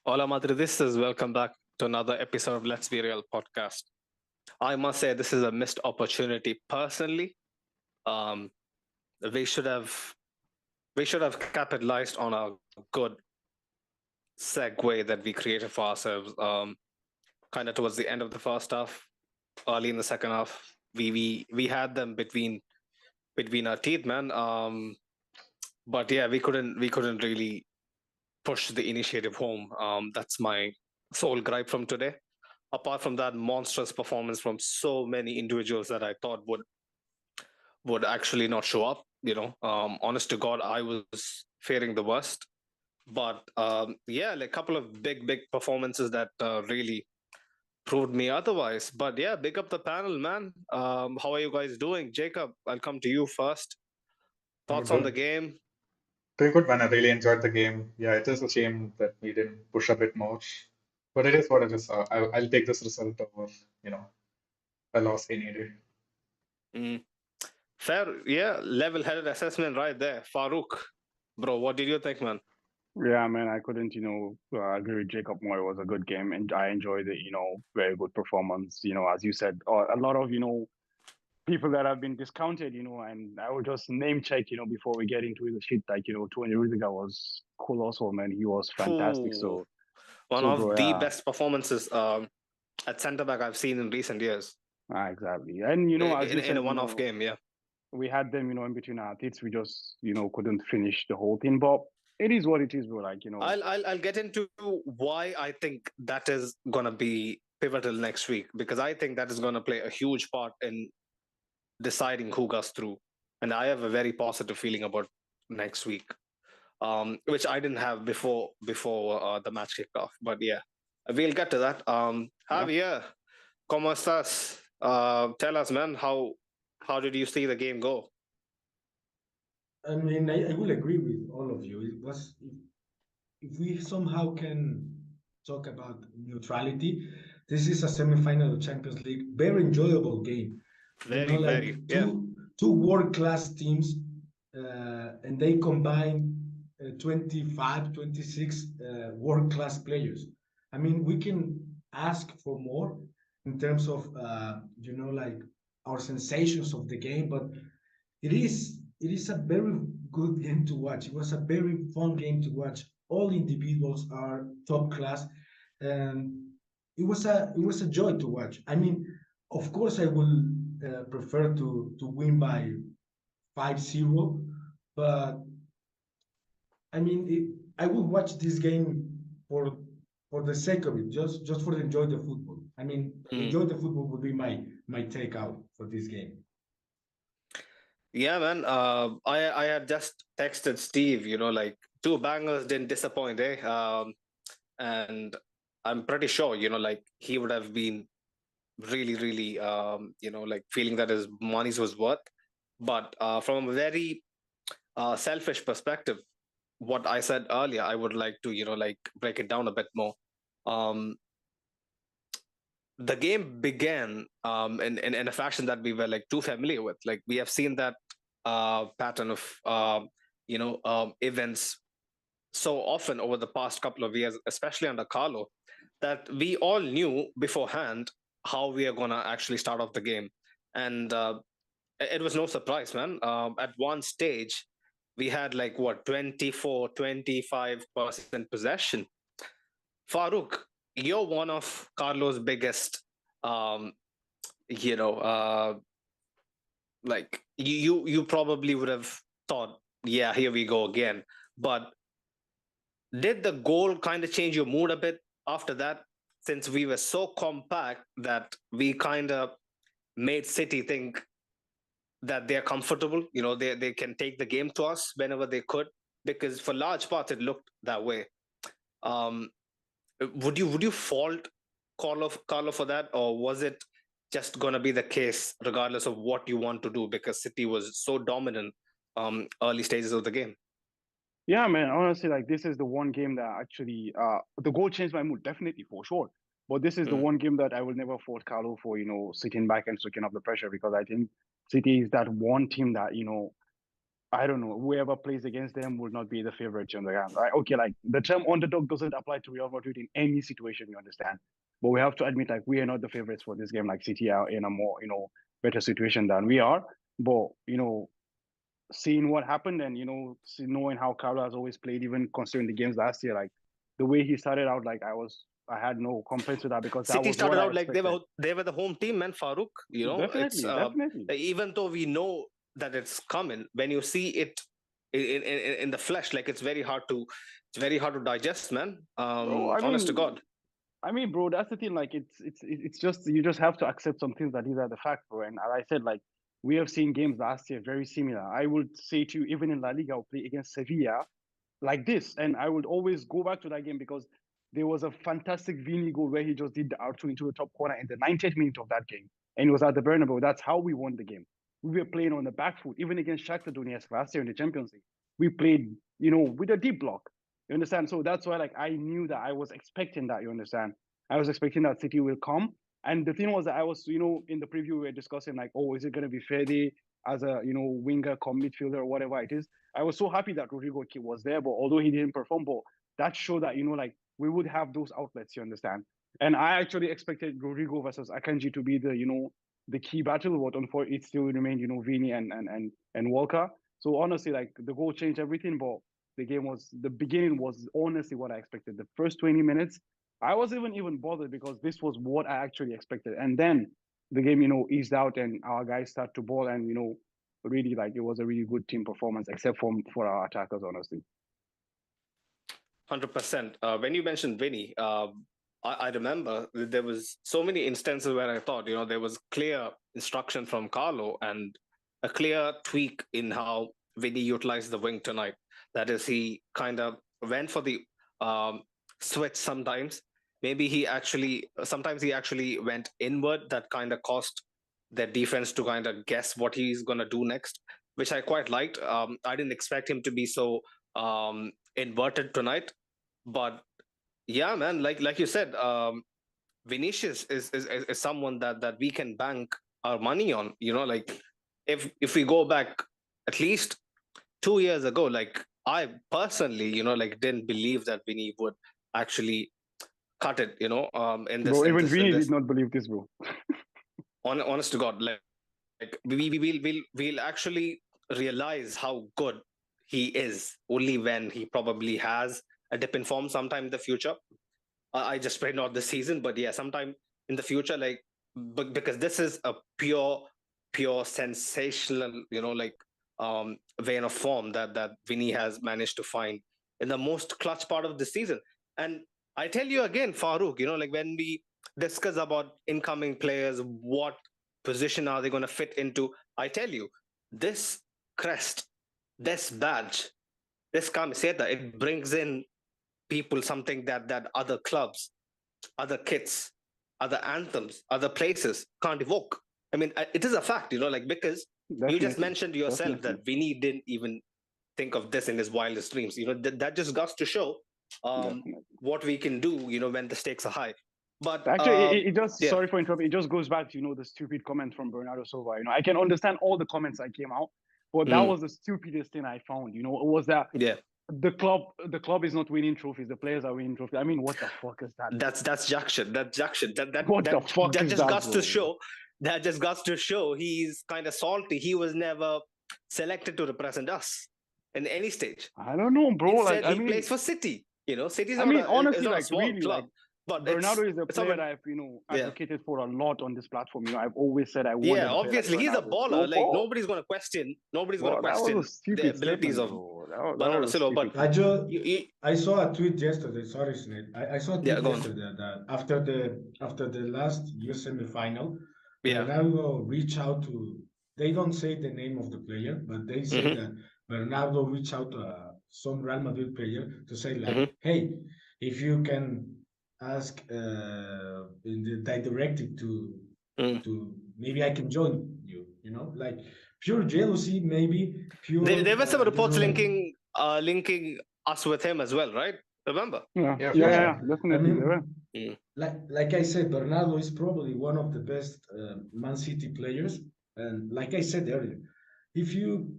Hola Madridistas, welcome back to another episode of Let's Be Real podcast. I must say this is a missed opportunity. Personally, um, we should have we should have capitalized on a good segue that we created for ourselves. Kind of towards the end of the first half, early in the second half, we had them between our teeth, man. But yeah, we couldn't really push the initiative home. That's my sole gripe from today. Apart from that monstrous performance from so many individuals that I thought would actually not show up. Honest to God, I was fearing the worst. But yeah, like a couple of big performances that really proved me otherwise. But yeah, big up the panel, man. How are you guys doing? Jacob, I'll come to you first. I'm Thoughts on the doing game? doing good, man. I really enjoyed the game. Yeah, it is a shame that we didn't push a bit more, but it is what it is. I'll take this result over, you know, a loss any day. Mm, fair, yeah, level-headed assessment right there. Farouk, bro, what did you think, man? Yeah, man, I couldn't, agree with Jacob more. It was a good game, and I enjoyed it. Very good performance. As you said, a lot of people that have been discounted. And I will just name check. Before we get into the shit, like Tony Rudiger was colossal, man. He was fantastic. Phew, So, one so of bro, the yeah, best performances at centre back I've seen in recent years exactly. And as in you in a said, one-off game. Yeah, we had them, in between our teeth. We just, couldn't finish the whole thing. But it is what it is, bro. Like, I'll get into why I think that is gonna be pivotal next week because I think that is gonna play a huge part in deciding who goes through, and I have a very positive feeling about next week, which I didn't have before the match kicked off. But yeah, we'll get to that. yeah. Javier, ¿cómo estás? Tell us, man, how did you see the game go? I mean, I will agree with all of you. It was if we somehow can talk about neutrality, this is a semi-final of Champions League, very enjoyable game. Very, Like very, yeah. two world-class teams, and they combine 25, 26 world-class players. I mean, we can ask for more in terms of like our sensations of the game, but it is a very good game to watch. It was a very fun game to watch. All individuals are top class, and it was a joy to watch. I mean, of course, I will prefer to win by 5-0, but I mean, I would watch this game for the sake of it, just for the enjoy the football. I mean, Mm. enjoy the football would be my takeout for this game. Yeah, man. I had just texted Steve. Like two bangers didn't disappoint, eh? And I'm pretty sure, like he would have been really, like feeling that his money's was worth. But from a very selfish perspective, what I said earlier, I would like to, like break it down a bit more. Um, the game began in a fashion that we were like too familiar with. Like we have seen that pattern of events so often over the past couple of years, especially under Carlo, that we all knew beforehand how we are gonna actually start off the game, and it was no surprise, man. At one stage, we had like what 24-25% possession. Farouk, you're one of Carlo's biggest, um, you know, like you probably would have thought, yeah, here we go again. But did the goal kind of change your mood a bit after that? Since we were so compact that we kind of made City think that they're comfortable, they can take the game to us whenever they could, because for large parts it looked that way. Um, would you fault Carlo for that, or was it just gonna be the case regardless of what you want to do because City was so dominant early stages of the game? Yeah, man. Honestly, like this is the one game that actually the goal changed my mood, definitely for sure. But this is the Mm, one game that I will never fault Carlo for, sitting back and soaking up the pressure because I think City is that one team that, I don't know, whoever plays against them will not be the favorite on the ground. Right? Okay, like the term underdog doesn't apply to Real Madrid in any situation, you understand? But we have to admit, like, we are not the favorites for this game. Like, City are in a more, better situation than we are. But, seeing what happened and, knowing how Carlo has always played, even considering the games last year, like, the way he started out, like, I had no complaints with that because that City was started what I out like expected. they were the home team, man. Farouk, Definitely, definitely. Even though we know that it's coming, when you see it in the flesh, like it's very hard to digest, man. Bro, Honest to God. I mean, bro, that's the thing. Like, it's just you just have to accept some things that these are the facts, bro. And as I said, like, we have seen games last year very similar. I would say to you, even in La Liga, we play against Sevilla like this, and I would always go back to that game because there was a fantastic Vini goal where he just did the R2 into the top corner in the 90th minute of that game, and it was at the Bernabeu. That's how we won the game. We were playing on the back foot, even against Shakhtar Donetsk last year in the Champions League. We played, with a deep block. You understand? So that's why, like, I knew that I was expecting that. You understand? I was expecting that City will come. And the thing was that I was, in the preview we were discussing, like, oh, is it going to be Fede as a, winger, come midfielder, or whatever it is. I was so happy that Rodrigo was there, but although he didn't perform, but that showed that, like, we would have those outlets, you understand? And I actually expected Rodrigo versus Akanji to be the, the key battle, but unfortunately it still remained, Vini and Walker. So honestly, like, the goal changed everything, but the beginning was honestly what I expected. The first 20 minutes, I wasn't even bothered because this was what I actually expected. And then the game, eased out and our guys start to ball and, really, like, it was a really good team performance, except for our attackers, honestly. 100%. When you mentioned Vinny, I remember there was so many instances where I thought, there was clear instruction from Carlo and a clear tweak in how Vinny utilized the wing tonight. That is, he kind of went for the switch sometimes. Maybe sometimes he actually went inward. That kind of cost their defense to kind of guess what he's going to do next, which I quite liked. I didn't expect him to be so inverted tonight, but yeah, man, like you said, Vinicius is someone that we can bank our money on. Like, if we go back at least 2 years ago, like, I personally, like, didn't believe that Vinny would actually cut it. In this. Bro, even Vinny did not believe this, bro. Honest to God, like we'll actually realize how good he is only when he probably has a dip in form sometime in the future. I just pray not this season, but yeah, sometime in the future, like, because this is a pure sensational, vein of form that Vinny has managed to find in the most clutch part of the season. And I tell you again, Farouk, like, when we discuss about incoming players, what position are they going to fit into? I tell you, this crest, this badge, this camiseta, it brings in people something that other clubs, other kits, other anthems, other places can't evoke. I mean, it is a fact, like, because Definitely. you just mentioned yourself that Vinny didn't even think of this in his wildest dreams. That just goes to show what we can do, when the stakes are high. But actually, it just, sorry for interrupting, it just goes back to, the stupid comment from Bernardo Silva. I can understand all the comments that came out, but that was the stupidest thing I found. It was that the club is not winning trophies, the players are winning trophies. I mean, what the fuck is that? That's Jackson. That's Jackson. What the fuck that is just that, goes bro? to show. That just goes to show he's kind of salty. He was never selected to represent us in any stage. I don't know, bro. Instead, he plays for City. City's honestly, not a small really, club. But Bernardo is a player I've advocated for a lot on this platform. I've always said I want. Yeah, obviously he's a baller. Like, nobody's gonna question. Nobody's gonna question the abilities of Bernardo Silva. But I saw a tweet yesterday. Sorry, Snake. I saw a tweet yesterday that after the last year semi-final, Bernardo reached out to. They don't say the name of the player, but they say that Bernardo reached out to some Real Madrid player to say, like, hey, if you can ask in the directive to maybe I can join you, like, pure jealousy, maybe pure. There were some reports linking us with him as well, right? Remember? Yeah, definitely. Like I said, Bernardo is probably one of the best Man City players, and like I said earlier, if you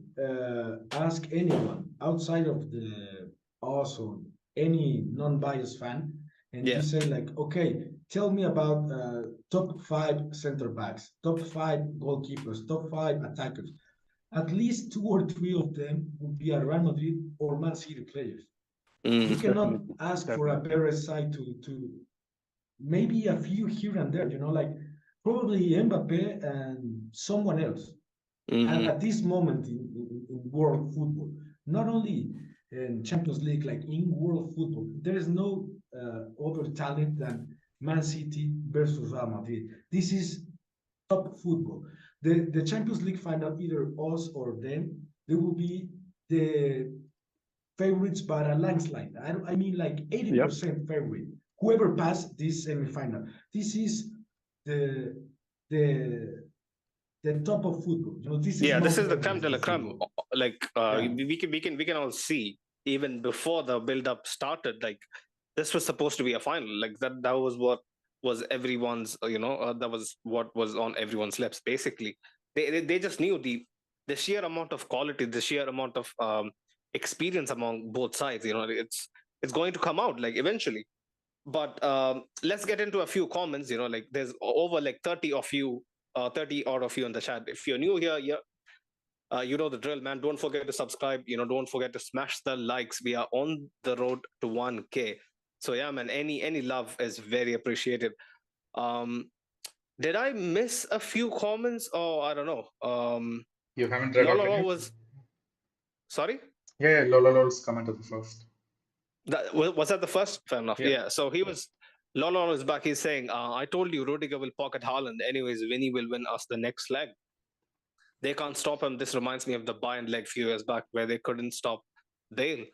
ask anyone outside of the us or any non-biased fan, and Yeah. you say like, okay, tell me about top five center backs, top five goalkeepers, top five attackers. At least two or three of them would be a Real Madrid or Man City players. You Mm. cannot Definitely. ask for a better side to maybe a few here and there, like probably Mbappe and someone else. And Mm. at this moment in world football, not only in Champions League, like in world football, there is no other talent than Man City versus Real Madrid. This is top football. The Champions League final, either us or them, they will be the favorites by a landslide. I mean, like 80% favorite. Whoever passed this semifinal, this is the the the top of football. This is Yeah, this Mount is the creme Everest de la of creme. football. Like Yeah. we can all see even before the build up started. Like this was supposed to be a final. Like that was what was everyone's. That was what was on everyone's lips. Basically, they just knew the sheer amount of quality, the sheer amount of experience among both sides. It's going to come out like eventually. But let's get into a few comments. Like there's over like 30 of you, 30 odd of you in the chat. If you're new here, yeah, you know the drill, man. Don't forget to subscribe. Don't forget to smash the likes. We are on the road to 1K. So yeah, man. Any love is very appreciated. Um, did I miss a few comments? Oh, I don't know. You haven't read out Lolo any? was sorry. Yeah, Lolol's comment is the first. Was that the first? Fair enough. Yeah. Yeah. So he was. Lolo is back. He's saying, "I told you, Rudiger will pocket Haaland. Anyways, Vinny will win us the next leg. They can't stop him." This reminds me of the Bayern leg few years back where they couldn't stop Bale.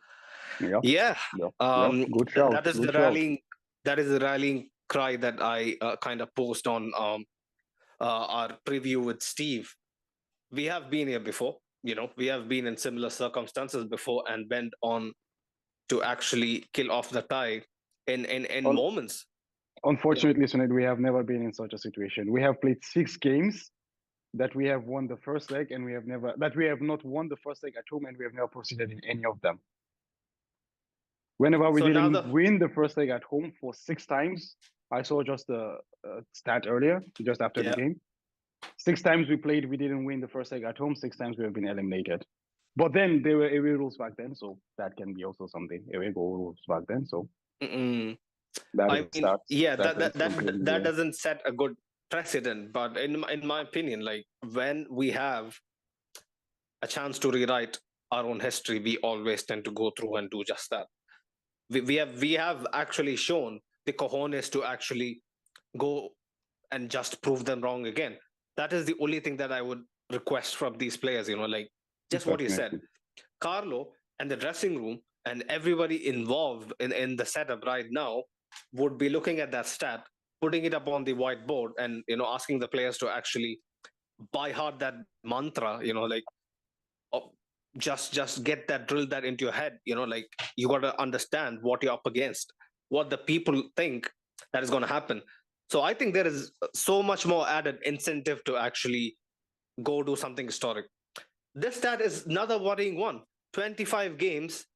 Yeah. Yeah, Good shout. that is Good the shout. rallying. That is the rallying cry that I kind of post on our preview with Steve. We have been here before. We have been in similar circumstances before and went on to actually kill off the tie in Un- moments. Unfortunately, Sunil, we have never been in such a situation. We have played 6 games that we have won the first leg, and we have not won the first leg at home, and we have never proceeded in any of them. Whenever we So now didn't win the first leg at home for 6 times, I saw just the stat earlier, just after the game. 6 times we played, we didn't win the first leg at home. 6 times we have been eliminated. But then there were away rules back then, so that can be also something. Away goal rules back then, so that doesn't set a good precedent. But in my opinion, like when we have a chance to rewrite our own history, we always tend to go through and do just that. We have actually shown the cojones to actually go and just prove them wrong again. That is the only thing that I would request from these players. Like just what you said, Carlo and the dressing room and everybody involved in the setup right now would be looking at that stat, putting it up on the whiteboard, and asking the players to actually by heart that mantra. Like just get that, drill that into your head. Like you got to understand what you're up against, what the people think that is going to happen. So I think there is so much more added incentive to actually go do something historic. This stat is another worrying one. 25 games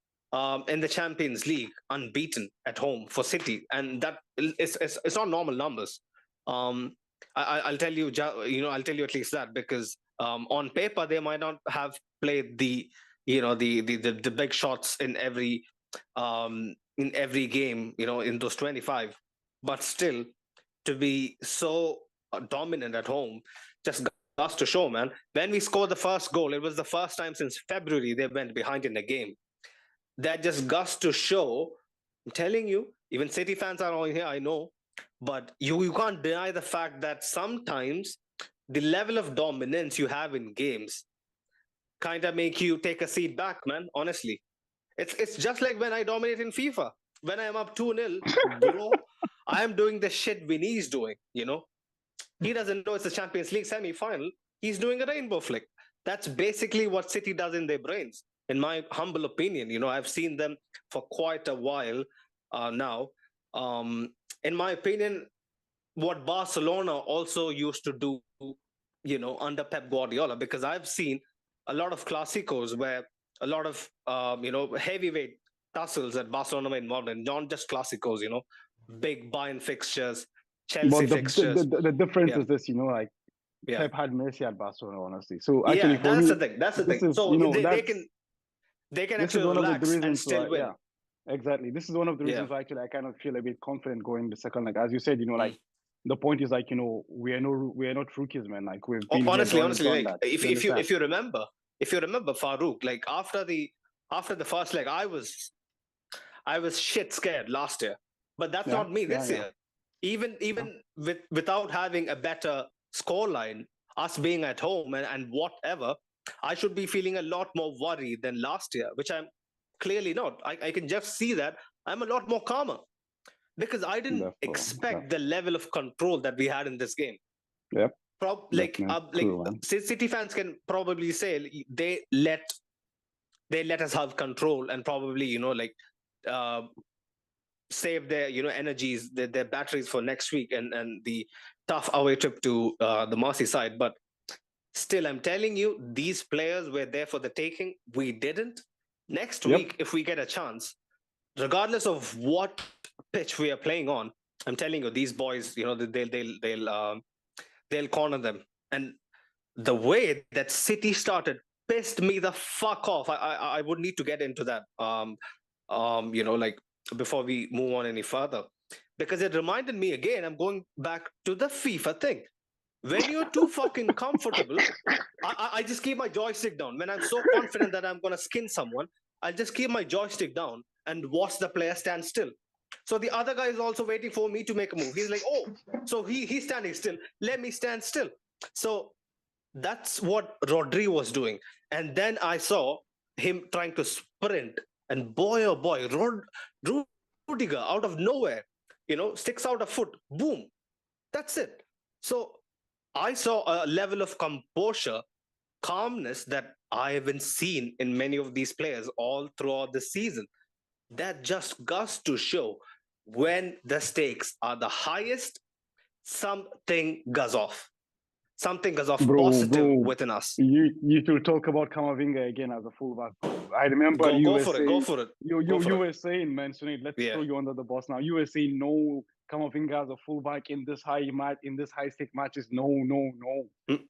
in the Champions League unbeaten at home for City, and that it's not normal numbers. I'll tell you, I'll tell you at least that, because on paper they might not have played the big shots in every game, in those 25, but still to be so dominant at home just goes to show, man. When we scored the first goal, it was the first time since February they went behind in a game. That just goes to show. I'm telling you, even City fans are on here, I know, but you can't deny the fact that sometimes the level of dominance you have in games kind of make you take a seat back, man. Honestly, it's just like when I dominate in FIFA. When I'm up 2-0, bro, I am doing the shit Vinny's doing. He doesn't know it's a Champions League semi-final. He's doing a rainbow flick. That's basically what City does in their brains, in my humble opinion. I've seen them for quite a while now. In my opinion, what Barcelona also used to do, under Pep Guardiola, because I've seen a lot of Clásicos where a lot of heavyweight tussles at Barcelona were involved in, not just Clásicos, big Bayern fixtures, Chelsea But fixtures. the difference Yeah. is this, like Yeah. Pep had Messi at Barcelona, honestly. So actually, for that's me, the thing. That's the this thing. is, So they can this is actually one of the relax and reasons still why, win. yeah, exactly. This is one of the Yeah. reasons why actually I kind of feel a bit confident going the second leg. As you said, like Mm. the point is like, we are not rookies, man. Like we've been honestly, here, honestly, done like that. if understand? you remember Farouk, like after the first leg, I was shit scared last year, but that's not me this year. Even without having a better scoreline, us being at home and whatever, I should be feeling a lot more worried than last year, which I'm clearly not. I can just see that I'm a lot more calmer because I didn't expect the level of control that we had in this game. Yep. City fans can probably say they let us have control and probably save their energies, their batteries for next week and the tough away trip to the Merseyside. But still, I'm telling you, these players were there for the taking. We didn't. Next week, if we get a chance, regardless of what pitch we are playing on, I'm telling you, these boys, they'll corner them. And the way that City started pissed me the fuck off. I would need to get into that. Before we move on any further, because it reminded me again. I'm going back to the FIFA thing. When you're too fucking comfortable, I just keep my joystick down. When I'm so confident that I'm gonna skin someone, I'll just keep my joystick down and watch the player stand still. So the other guy is also waiting for me to make a move. He's like, oh, so he's standing still. Let me stand still. So that's what Rodri was doing. And then I saw him trying to sprint. And boy, oh boy, Rudiger out of nowhere, sticks out a foot. Boom. That's it. So I saw a level of composure, calmness that I haven't seen in many of these players all throughout the season. That just goes to show when the stakes are the highest, something goes off. Something goes off positive within us. You to talk about Camavinga again as a fullback. I remember go for it. You were saying, man, Sunil, let's throw you under the bus now. You were saying no, Camavinga as a fullback in this high stake matches. No.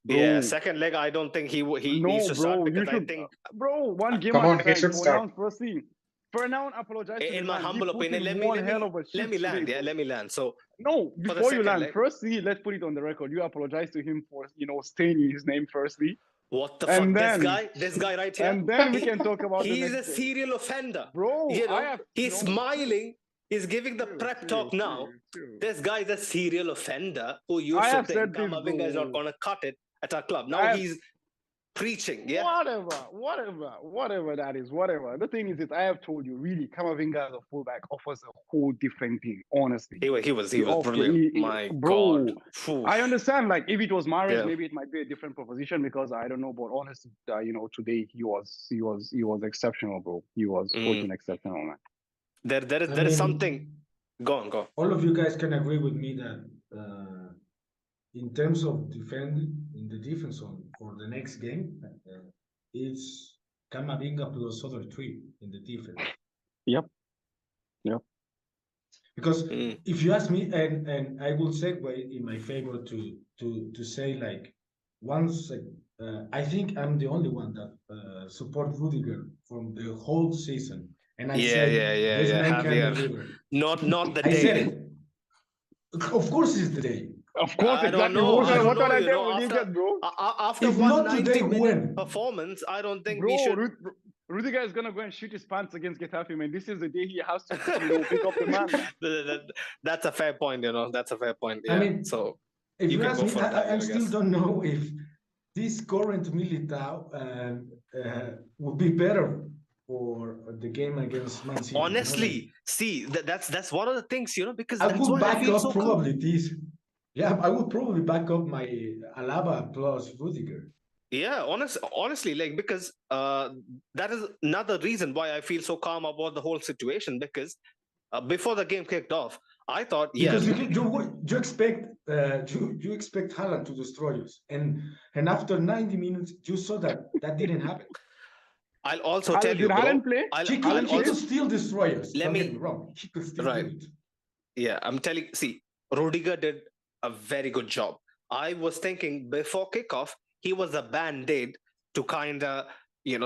Yeah, second leg, I don't think he needs to start because I think one game. Come on, he should start. Fernand apologized to in my humble opinion. Let me land. So no, before you land, firstly, let's put it on the record. You apologize to him for staining his name. Firstly, what the fuck? This guy right here. And then we can talk about. He's a serial offender, bro. He's smiling. He's giving the prep talk now. This guy is a serial offender who used to think Camavinga is not going to cut it at our club. Now he's preaching, yeah. Whatever that is, whatever. The thing is, I have told you, really, Camavinga as a fullback offers a whole different thing. Honestly, he was brilliant. My God, I understand. Like if it was Mahrez, maybe it might be a different proposition because I don't know. But honestly, today he was exceptional, bro. He was fucking exceptional, man. There is something. Go on. All of you guys can agree with me that in terms of defending in the defense for the next game, it's Camavinga plus other three in the defense. Yep. Because if you ask me, and I will segue in my favor to say like once I think I'm the only one that support Rudiger from the whole season. And I said, this man can deliver. Not the I day. said it. Of course it's the day. Of course, exactly. What other day will you get, bro? After 190-minute performance, I don't think we should. Rudiger is gonna go and shoot his pants against Getafe, man. This is the day he has to pick up the man. That's a fair point, That's a fair point. Yeah. I mean, so if you ask me, I still don't know if this current Militao would be better for the game against Man City. Honestly, see, that's one of the things, because I that's would why back up probably this. Yeah, I would probably back up my Alaba plus Rudiger. Yeah, honestly, like because that is another reason why I feel so calm about the whole situation. Because before the game kicked off, I thought, Because you expect Haaland to destroy us, and after 90 minutes, you saw that didn't happen. I'll also tell you, did bro. Haaland play? He could still destroy us. Don't get me wrong. He could still do it. Yeah, I'm telling. See, Rudiger did a very good job. I was thinking before kickoff, he was a band-aid to kind of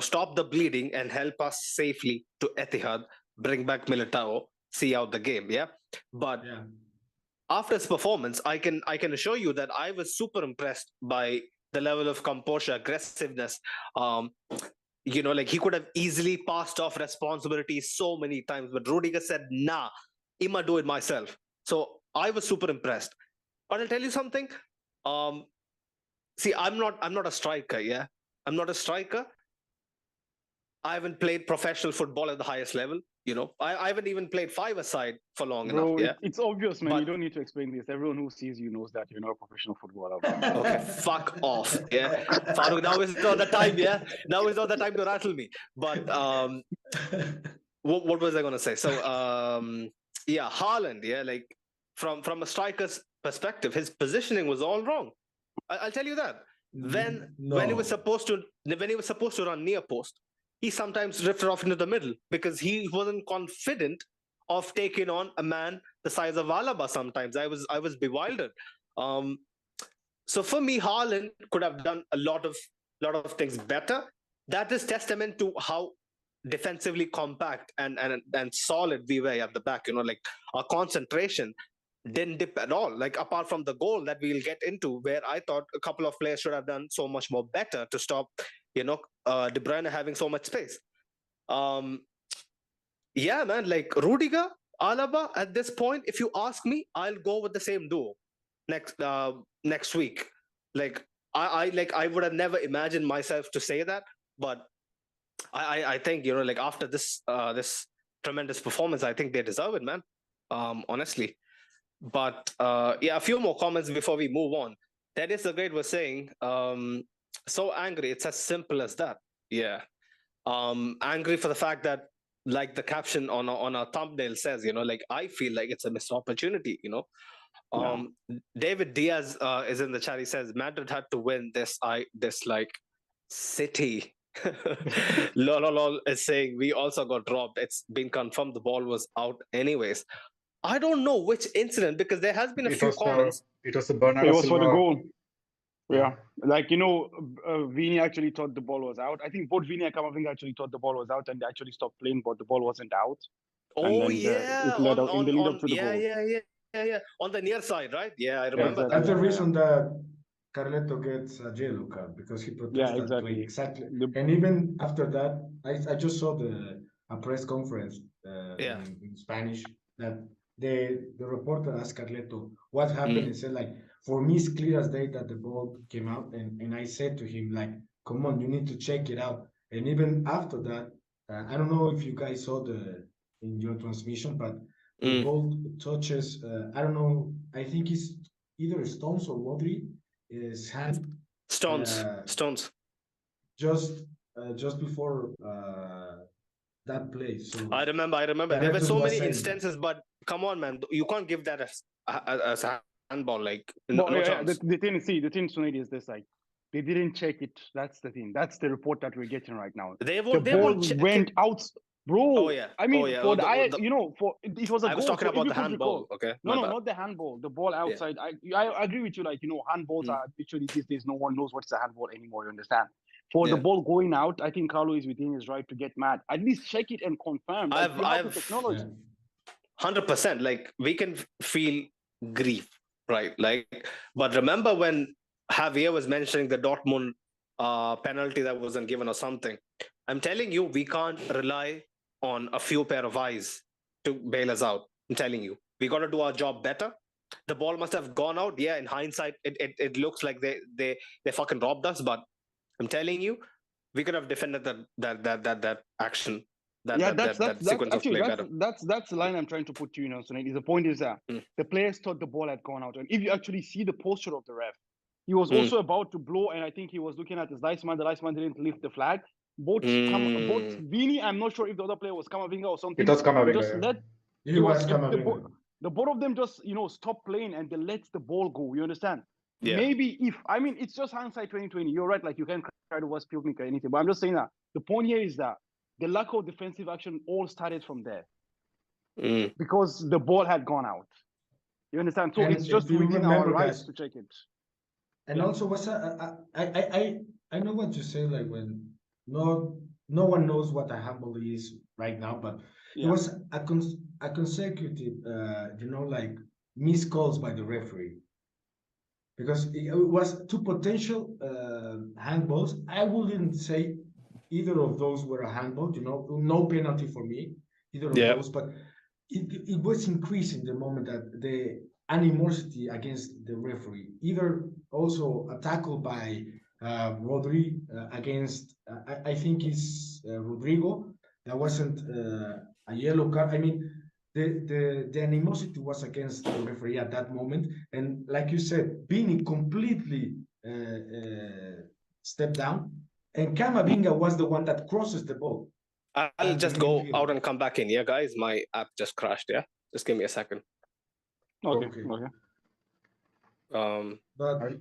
stop the bleeding and help us safely to Etihad, bring back Militao, see out the game. Yeah, but after his performance, I can assure you that I was super impressed by the level of composure, aggressiveness. Like he could have easily passed off responsibilities so many times, but Rudiger said, "Nah, I'ma do it myself." So I was super impressed. But I'll tell you something. See, I'm not a striker. Yeah, I'm not a striker. I haven't played professional football at the highest level. I haven't even played five-a-side for long enough. Yeah, it's obvious, man. You don't need to explain this. Everyone who sees you knows that you're not a professional footballer. Okay, fuck off. Yeah, Farooq, now is not the time. Yeah, now is not the time to rattle me. But what was I gonna say? So Haaland. Yeah, like from a striker's perspective, his positioning was all wrong. I'll tell you that. When he was supposed to run near post, he sometimes drifted off into the middle because he wasn't confident of taking on a man the size of Alaba. Sometimes I was bewildered. So for me, Haaland could have done a lot of things better. That is testament to how defensively compact and solid we were at the back. Like our concentration didn't dip at all. Like apart from the goal that we'll get into, where I thought a couple of players should have done so much more better to stop, De Bruyne having so much space. Yeah, man. Like Rudiger, Alaba. At this point, if you ask me, I'll go with the same duo next week. Like I would have never imagined myself to say that, but I think like after this tremendous performance, I think they deserve it, man. Honestly. But a few more comments before we move on. That is the great was saying, so angry. It's as simple as that. Yeah. Angry for the fact that, like the caption on our thumbnail says, like I feel like it's a missed opportunity, David Diaz is in the chat. He says Madrid had to win this like City. Lol is saying we also got robbed. It's been confirmed the ball was out anyways. I don't know which incident, because there has been a few comments. It was the Bernabeu. It was for the goal. Yeah. Like, Vini actually thought the ball was out. I think both Vini and Camavinga actually thought the ball was out, and they actually stopped playing, but the ball wasn't out. Oh, yeah. It led up to the goal. Yeah. On the near side, right? Yeah, I remember. That's the reason that Carleto gets a yellow card, because he protested that play. Exactly. And even after that, I just saw a press conference in Spanish that the reporter asked Carleto what happened and said, like, for me, it's clear as day that the ball came out. And I said to him, like, come on, you need to check it out. And even after that, I don't know if you guys saw in your transmission, but the ball touches, I don't know, I think it's either Stones or Rodri, his hand. Stones. Just before that play. So I remember. There were so many instances, but come on, man, you can't give that as a handball. Like, no chance. The thing, Sunil, is this, like, they didn't check it. That's the thing. That's the report that we're getting right now. The ball went out, bro. Oh yeah. I mean, it was a goal. I was talking about the handball. Okay. No, not the handball. The ball outside. Yeah. I agree with you. Like, handballs are literally these days. No one knows what's a handball anymore. You understand? For the ball going out, I think Carlo is within his right to get mad. At least check it and confirm. Like, I have technology. 100%. Like, we can feel grief, right? Like, but remember when Javier was mentioning the Dortmund penalty that wasn't given or something. I'm telling you, we can't rely on a few pair of eyes to bail us out. I'm telling you, we got to do our job better. The ball must have gone out. Yeah, in hindsight, it looks like they fucking robbed us. But I'm telling you, we could have defended that action. That sequence of play better. That's the line I'm trying to put to you, Sunil. The point is that the players thought the ball had gone out, and if you actually see the posture of the ref, he was also about to blow, and I think he was looking at his linesman. The linesman didn't lift the flag. Both Vini, I'm not sure if the other player was Camavinga or something. It was Camavinga. He was Camavinga. the both of them just stop playing and they let the ball go. You understand? Yeah. Maybe it's just hindsight 2020. You're right. Like you can't try to was Puknik or anything, but I'm just saying that the point here is that the lack of defensive action all started from there because the ball had gone out. You understand? So And it's just do you within our remember, rights guys? to check it. And Yeah. also, I know what you say, like when no one knows what a handball is right now, but it Yeah. was a consecutive, like missed calls by the referee because it was two potential handballs. I wouldn't say either of those were a handball. No penalty for me, either of Yeah. those, but it was increasing the moment that the animosity against the referee, either also a tackle by Rodri against, I think it's Rodrigo, that wasn't a yellow card. I mean, the animosity was against the referee at that moment. And like you said, Bini completely stepped down, and Camavinga was the one that crosses the ball. I'll just go out and come back in. Yeah, guys, my app just crashed. Yeah, just give me a second. Okay. But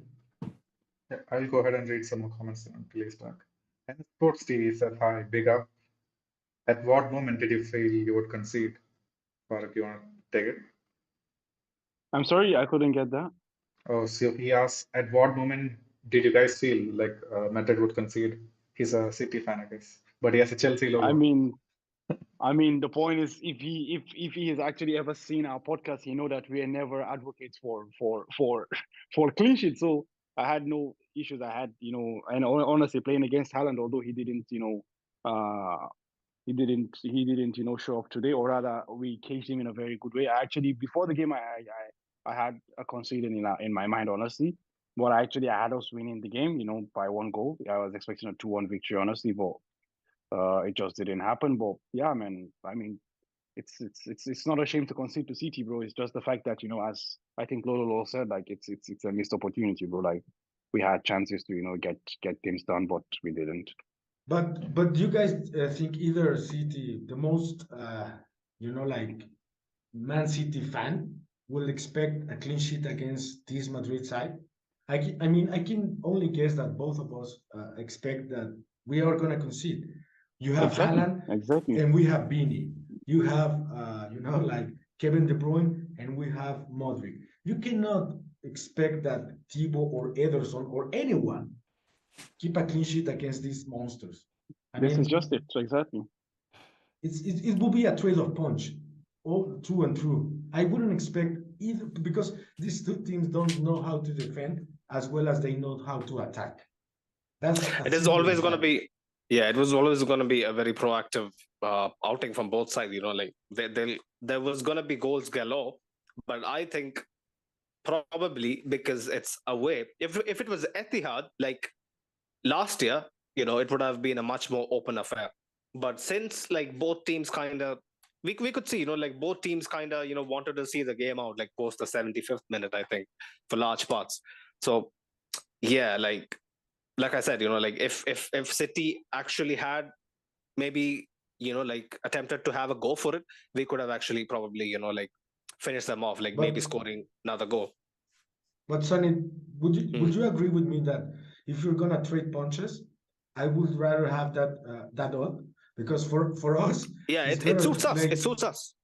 I'll go ahead and read some more comments until he's back. And Sports TV said, "Hi, big up. At what moment did you feel you would concede?" Faruk, you want to take it? I'm sorry, I couldn't get that. Oh, so he asked, "At what moment did you guys feel like Madrid would concede?" He's a City fan, I guess, but he has a Chelsea I logo. mean, the point is, if he has actually ever seen our podcast, he know that we are never advocates for clean sheet. So I had no issues. I had, and honestly, playing against Haaland, although he didn't, show up today, or rather, we caged him in a very good way. Actually, before the game, I had a conceded in my mind, honestly. But I had us winning the game, by 1 goal. I was expecting a 2-1 victory, honestly, but it just didn't happen. But yeah, man, I mean, it's not a shame to concede to City, bro. It's just the fact that as I think Lolo said, like it's a missed opportunity, bro. Like we had chances to get things done, but we didn't. But do you guys think either City, the most like Man City fan, will expect a clean sheet against this Madrid side? I mean, I can only guess that both of us expect that we are going to concede. You have Haaland, Exactly. and we have Bini. You have, like Kevin De Bruyne, and we have Modric. You cannot expect that Thibaut or Ederson or anyone keep a clean sheet against these monsters. This is just it. Exactly. It will be a trade of punch, all true and true. I wouldn't expect either because these two teams don't know how to defend as well as they know how to attack. It is always going to be, it was always going to be a very proactive outing from both sides. Like there was going to be goals galore, but I think probably because it's away. If it was Etihad like last year, it would have been a much more open affair. But since like both teams kind of, we could see, like both teams kind of, wanted to see the game out, like post the 75th minute, I think, for large parts. So yeah, like I said, like if City actually had maybe, like attempted to have a go for it, we could have actually probably, like finished them off, like maybe scoring another goal. But Sonny, would you agree with me that if you're gonna trade punches, I would rather have that odd because for us, it suits us. It suits us.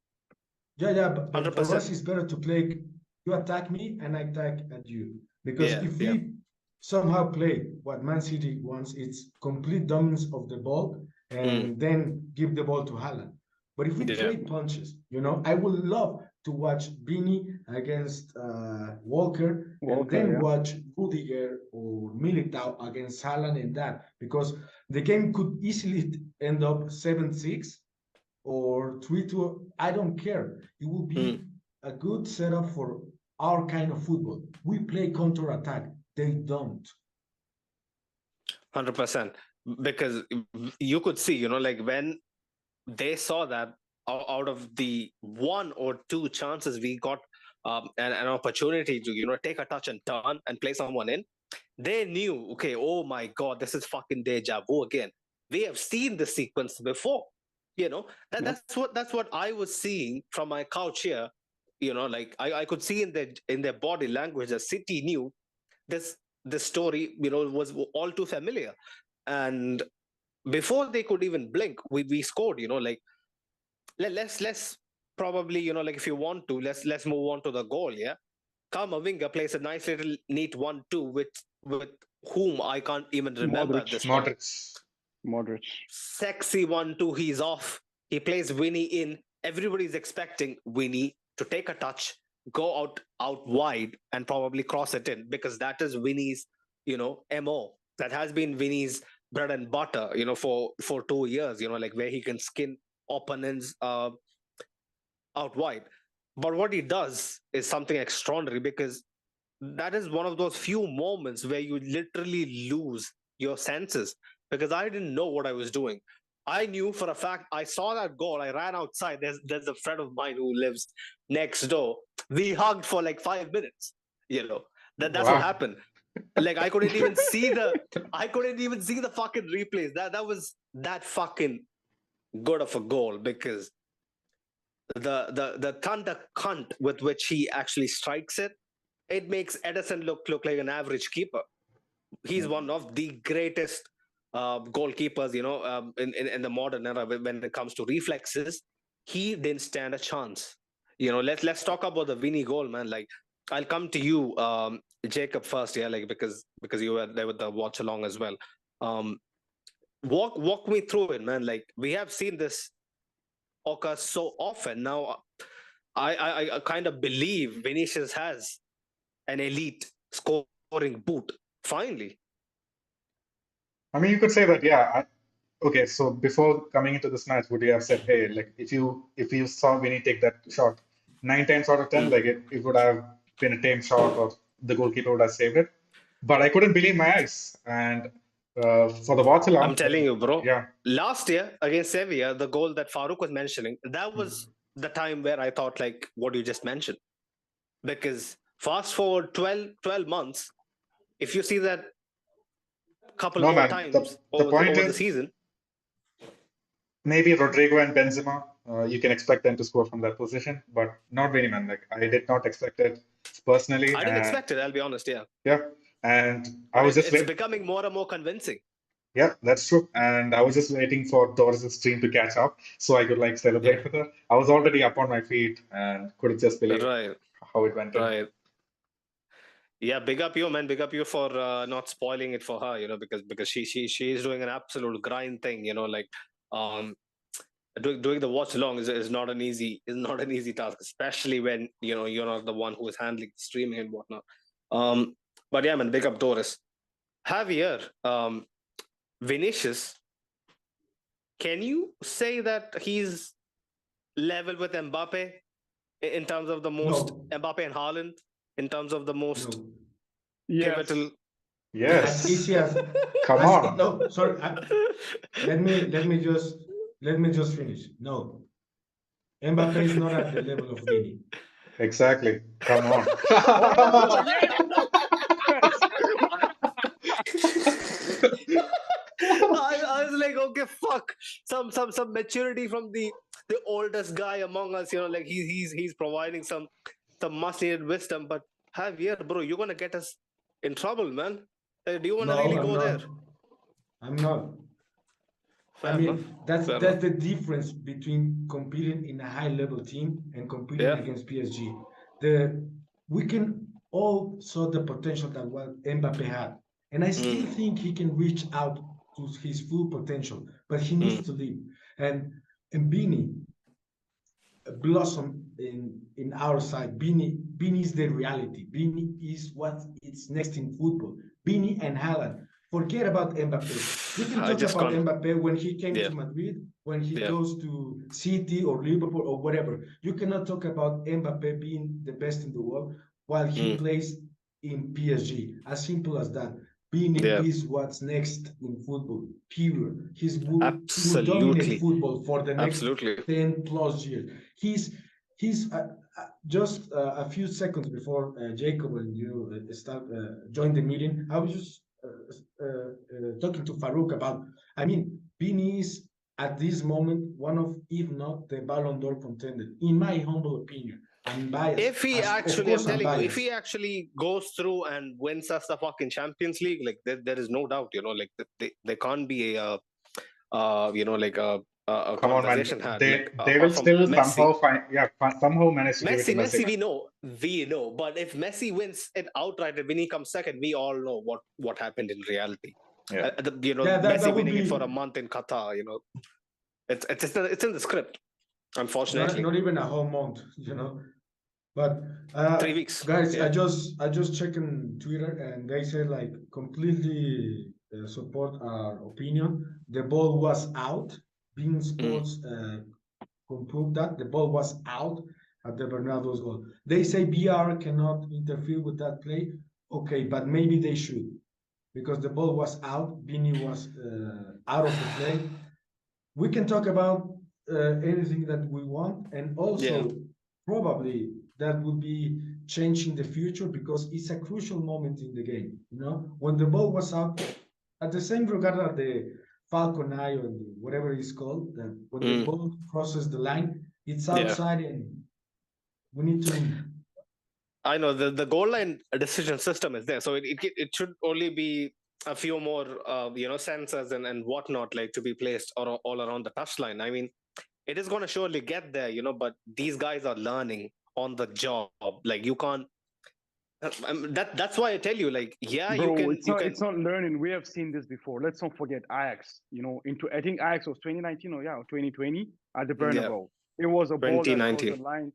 Yeah, but for us, it's better to play. You attack me, and I attack at you. Because if we somehow play what Man City wants, it's complete dominance of the ball, and then give the ball to Haaland. But if we trade punches, I would love to watch Bini against Walker, and then watch Rudiger or Militao against Haaland and that, because the game could easily end up 7-6 or 3-2. I don't care. It will be a good setup for our kind of football. We play counter attack. They don't. 100%. Because you could see, like when they saw that out of the 1 or 2 chances we got an opportunity to, take a touch and turn and play someone in, they knew, okay, oh my God, this is fucking deja vu again. We have seen this sequence before. That's what I was seeing from my couch here. like I could see in their body language that City knew this story, was all too familiar. And before they could even blink, we scored. Like let's probably, like if you want to, let's move on to the goal. Yeah, Camavinga plays a nice little neat 1-2 with whom I can't even remember at Modric. this point. Modric. Sexy 1-2. He's off. He plays Winnie in. Everybody's expecting Winnie to take a touch, go out wide, and probably cross it in, because that is Winnie's, MO. That has been Winnie's bread and butter, for 2 years, like where he can skin opponents out wide. But what he does is something extraordinary, because that is one of those few moments where you literally lose your senses, because I didn't know what I was doing. I knew for a fact, I saw that goal, I ran outside. There's a friend of mine who lives next door. We hugged for like 5 minutes. That's what happened. Like I couldn't even see the fucking replays. That was that fucking good of a goal, because the thunder cunt with which he actually strikes it makes Edison look like an average keeper. He's one of the greatest goalkeepers, in the modern era when it comes to reflexes. He didn't stand a chance. Let's talk about the Vinny goal, man. Like I'll come to you, Jacob, first, yeah, like because you were there with the watch along as well. Walk me through it, man. Like we have seen this occur so often now. I kind of believe Vinicius has an elite scoring boot finally. I mean, you could say that, yeah. Okay, so before coming into this match, would you have said, hey, like if you saw Vinny take that shot, 9 times out of 10, like it would have been a tame shot, or the goalkeeper would have saved it. But I couldn't believe my eyes, and for the watch along, I'm telling you, bro. yeah, Last year against Sevilla, the goal that Farouk was mentioning, that was the time where I thought like what you just mentioned. Because fast forward 12 months, if you see that couple no more man. times The point over the is, season, maybe Rodrigo and Benzema, you can expect them to score from that position, but not really, man. Like I did not expect it personally, I didn't and expect it, I'll be honest, yeah. yeah, and I But was just it's becoming more and more convincing. yeah, that's true. And I was just waiting for Doris's stream to catch up so I could like celebrate with her. I was already up on my feet and couldn't just believe Right, how it went in. right. Yeah, big up you, man. Big up you for not spoiling it for her, because she is doing an absolute grind thing, like um doing the watch along is not an easy task, especially when you're not the one who is handling the streaming and whatnot. But yeah, man, big up Doris. Javier, Vinicius, can you say that he's level with Mbappe in terms of the most Mbappe and Haaland in terms of the most pivotal? Yes. As easy as Come on. No, sorry. Let me just finish. No, Mbappe is not at the level of Vini. Exactly. Come on. Oh, yes. I was like, okay, fuck. Some maturity from the oldest guy among us. Like he's providing some much needed wisdom. But Javier, bro, you're gonna get us in trouble, man. Do you want to really go there? I'm not. Fair enough. That's the difference between competing in a high level team and competing against PSG. We can all saw the potential that what Mbappe had, and I still think he can reach out to his full potential, but he needs to leave. And Bini blossom in our side. Bini is the reality. Bini is what is next in football. Bini and Haaland. Forget about Mbappe. We can talk about Mbappe when he came to Madrid, when he goes to City or Liverpool or whatever. You cannot talk about Mbappe being the best in the world while he plays in PSG. As simple as that. Bini is what's next in football. Period. He will dominate football for the next 10 plus years. He's just a few seconds before Jacob and you join the meeting. I was just talking to Farouk about. Bini is at this moment one of, if not the Ballon d'Or contender, in my humble opinion. I'm biased. If he Of actually, I'm course, I'm telling you, if biased. he actually goes through and wins us the fucking Champions League, like there is no doubt, like there can't be a, like a Come on, man. conversation had, like They will apart from still Messi. somehow manage to give it to Messi. Messi, we know. But if Messi wins it outright and Vinny comes second, we all know what happened in reality. Yeah. Yeah, that Messi would winning it be for a month in Qatar, it's in the script, unfortunately. not even a whole month, But 3 weeks, guys, yeah. I just checking Twitter and they say like completely support our opinion. The ball was out. Being Sports can prove that the ball was out at the Bernabeu's goal. They say BR cannot interfere with that play. Okay, but maybe they should because the ball was out. Vini was out of the play. We can talk about anything that we want, and also probably that will be changing the future because it's a crucial moment in the game. When the ball was out, at the same regard as the Falcon Eye or whatever it's called, that when the ball crosses the line, it's outside, and we need to. I know the goal line decision system is there, so it should only be a few more sensors and whatnot like to be placed all around the touchline. I mean, it is going to surely get there, but these guys are learning on the job. Like you can't. That's why I tell you, like, yeah, Bro, you can. it's not learning. We have seen this before. Let's not forget Ajax. I think Ajax was 2019 or 2020 at the Bernabeu. It was a ball that crossed the line.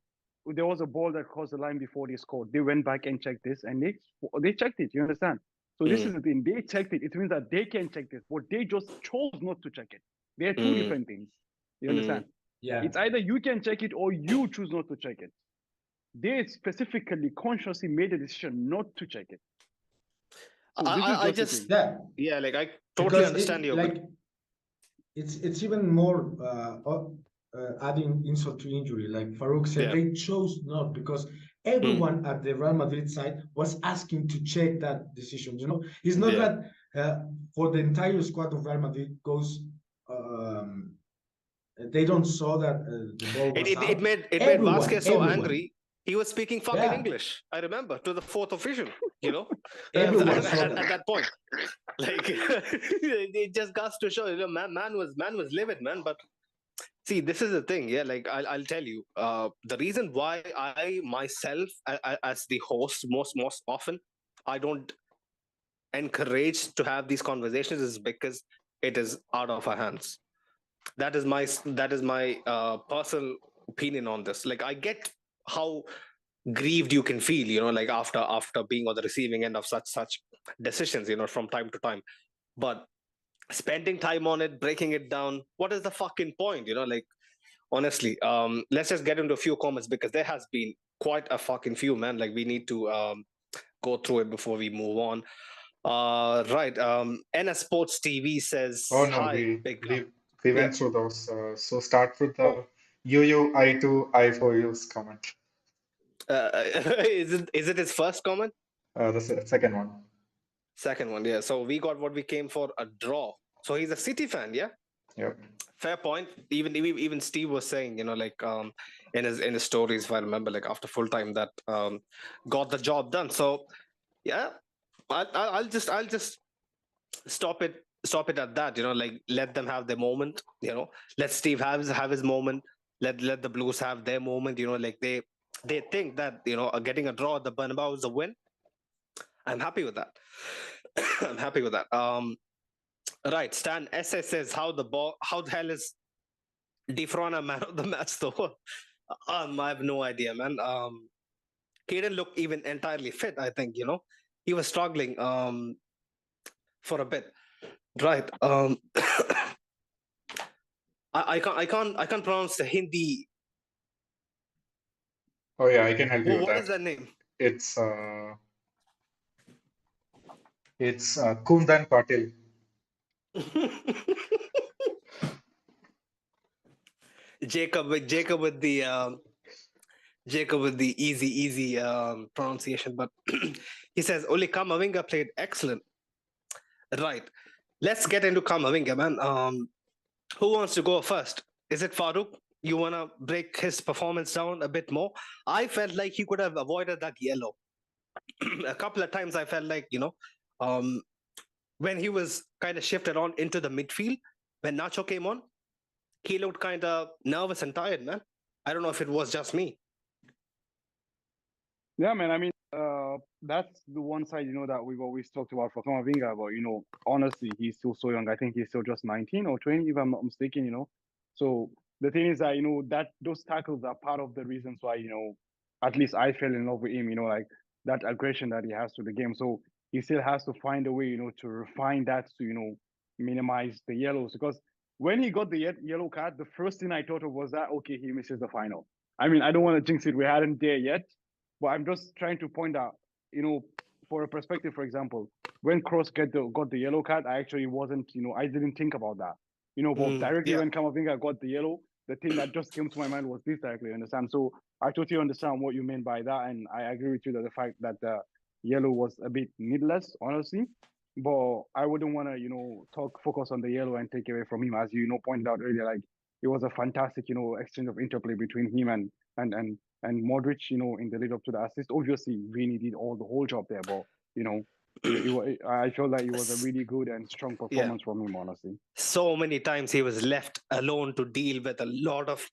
There was a ball that crossed the line before they scored. They went back and checked this, and they checked it. You understand? So this is the thing. They checked it. It means that they can check this, but they just chose not to check it. They are two different things. You understand? Yeah. It's either you can check it or you choose not to check it. They specifically, consciously made a decision not to check it. So I totally understand you. Like, it's even more adding insult to injury. Like Farouk said, they chose not because everyone at the Real Madrid side was asking to check that decision. It's not that for the entire squad of Real Madrid goes. They don't saw that the ball was out. It made Vasquez so angry. He was speaking fucking English. I remember to the fourth official. Everyone saw at that point, like it just goes to show. Man was livid, man. But see, this is the thing. Yeah, like I'll tell you. The reason why I myself, as the host, most often, I don't encourage to have these conversations is because it is out of our hands. That is my personal opinion on this. Like I get how grieved you can feel, like after being on the receiving end of such decisions, from time to time. But spending time on it, breaking it down, what is the fucking point? Like honestly, let's just get into a few comments because there has been quite a fucking few, man. Like we need to go through it before we move on. Right. NS Sports TV says, oh no, hi, we went through those. So start with the UU I2 I4U's comment. Is it his first comment? The second one. Second one, yeah. So we got what we came for, a draw. So he's a City fan, yeah. Yep. Fair point. Even Steve was saying, like in his stories, if I remember, like after full time that got the job done. So yeah, I'll just stop it at that. Like let them have their moment. Let Steve have his moment. Let the Blues have their moment. Like they think that getting a draw at the Bernabeu is a win. I'm happy with that. I'm happy with that. Right, Stan SS says how the hell is De Vrij a man of the match though? I have no idea, man. He didn't look even entirely fit. I think he was struggling for a bit. Right. I can't pronounce the Hindi. Oh yeah, I can help you with What that. is that name? It's Kundan Patil. Jacob with the easy pronunciation, but he says only Camavinga played excellent. Right. Let's get into Camavinga, man. Who wants to go first? Is it Farouk? you want to break his performance down a bit more. I felt like he could have avoided that yellow. A couple of times I felt like, um, when he was kind of shifted on into the midfield, when Nacho came on, he looked kind of nervous and tired, man. I don't know if it was just me. Yeah, man. I mean, that's the one side, that we've always talked about for Camavinga. But honestly, he's still so young. I think he's still just 19 or 20, if I'm not mistaken. So the thing is that that those tackles are part of the reasons why at least I fell in love with him. Like that aggression that he has to the game. So he still has to find a way, to refine that to minimize the yellows. Because when he got the yellow card, the first thing I thought of was that okay, he misses the final. I mean, I don't want to jinx it. We hadn't there yet. But I'm just trying to point out, for a perspective, for example, when Kroos got the yellow card, I actually wasn't, I didn't think about that. But directly when Camavinga got the yellow, the thing that just came to my mind was this directly, understand? So I totally understand what you mean by that. And I agree with you that the fact that the yellow was a bit needless, honestly. But I wouldn't want to, focus on the yellow and take away from him. As pointed out earlier, like it was a fantastic, exchange of interplay between him and Modric, in the lead up to the assist. Obviously, Vini did the whole job there, but I felt like it was a really good and strong performance from him, honestly. So many times he was left alone to deal with a lot of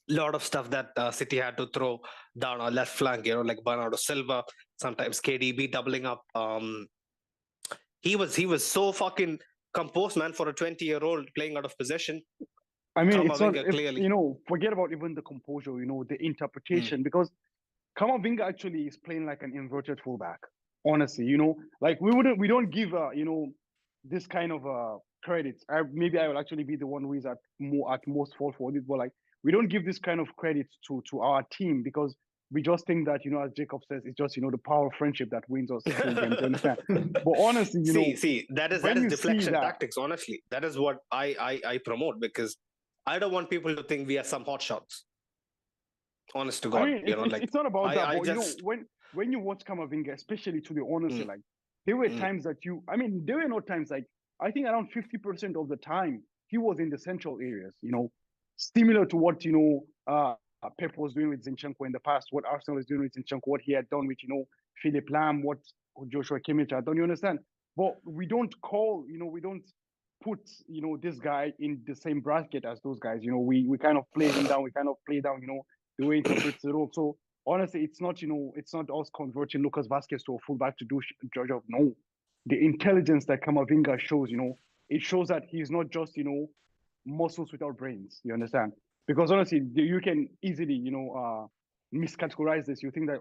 lot of stuff that City had to throw down our left flank, like Bernardo Silva, sometimes KDB doubling up. He was so fucking composed, man, for a 20-year-old playing out of possession. I mean, it's not, clearly. Forget about even the composure, the interpretation, because Camavinga actually is playing like an inverted fullback. Honestly, like we don't give this kind of credits. Maybe I will actually be the one who is at most fault for this, but like we don't give this kind of credit to our team because we just think that as Jacob says, it's just the power of friendship that wins us games. You understand? But honestly, see that is deflection tactics. Honestly, that is what I promote because I don't want people to think we are some hot shots. Honest to God, I mean, it's not about that. But when you watch Camavinga, especially to the honestly, like there were times that there were no times like I think around 50% of the time he was in the central areas. Similar to what Pep was doing with Zinchenko in the past, what Arsenal is doing with Zinchenko, what he had done with Philipp Lahm, what Joshua Kimmich had done. You understand? But we don't put this guy in the same bracket as those guys. We kind of play him down. We kind of play down. The way he interprets the role. So honestly, it's not us converting Lucas Vazquez to a fullback to do George of no. The intelligence that Camavinga shows, it shows that he's not just muscles without brains. You understand? Because honestly, you can easily miscategorize this. You think that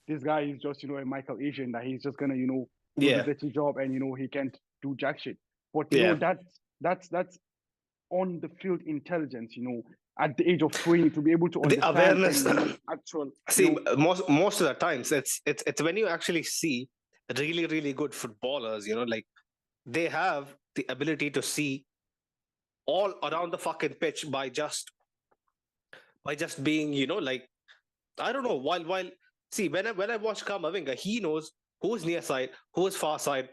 this guy is just a Michael Asian, that he's just gonna do the dirty job and he can't do jack shit. But that's on the field intelligence. At the age of 20 to be able to understand the awareness and actual most of the times it's when you actually see really, really good footballers, like they have the ability to see all around the fucking pitch by just being, like I don't know, while see when I watch Camavinga, he knows who's near side, who is far side,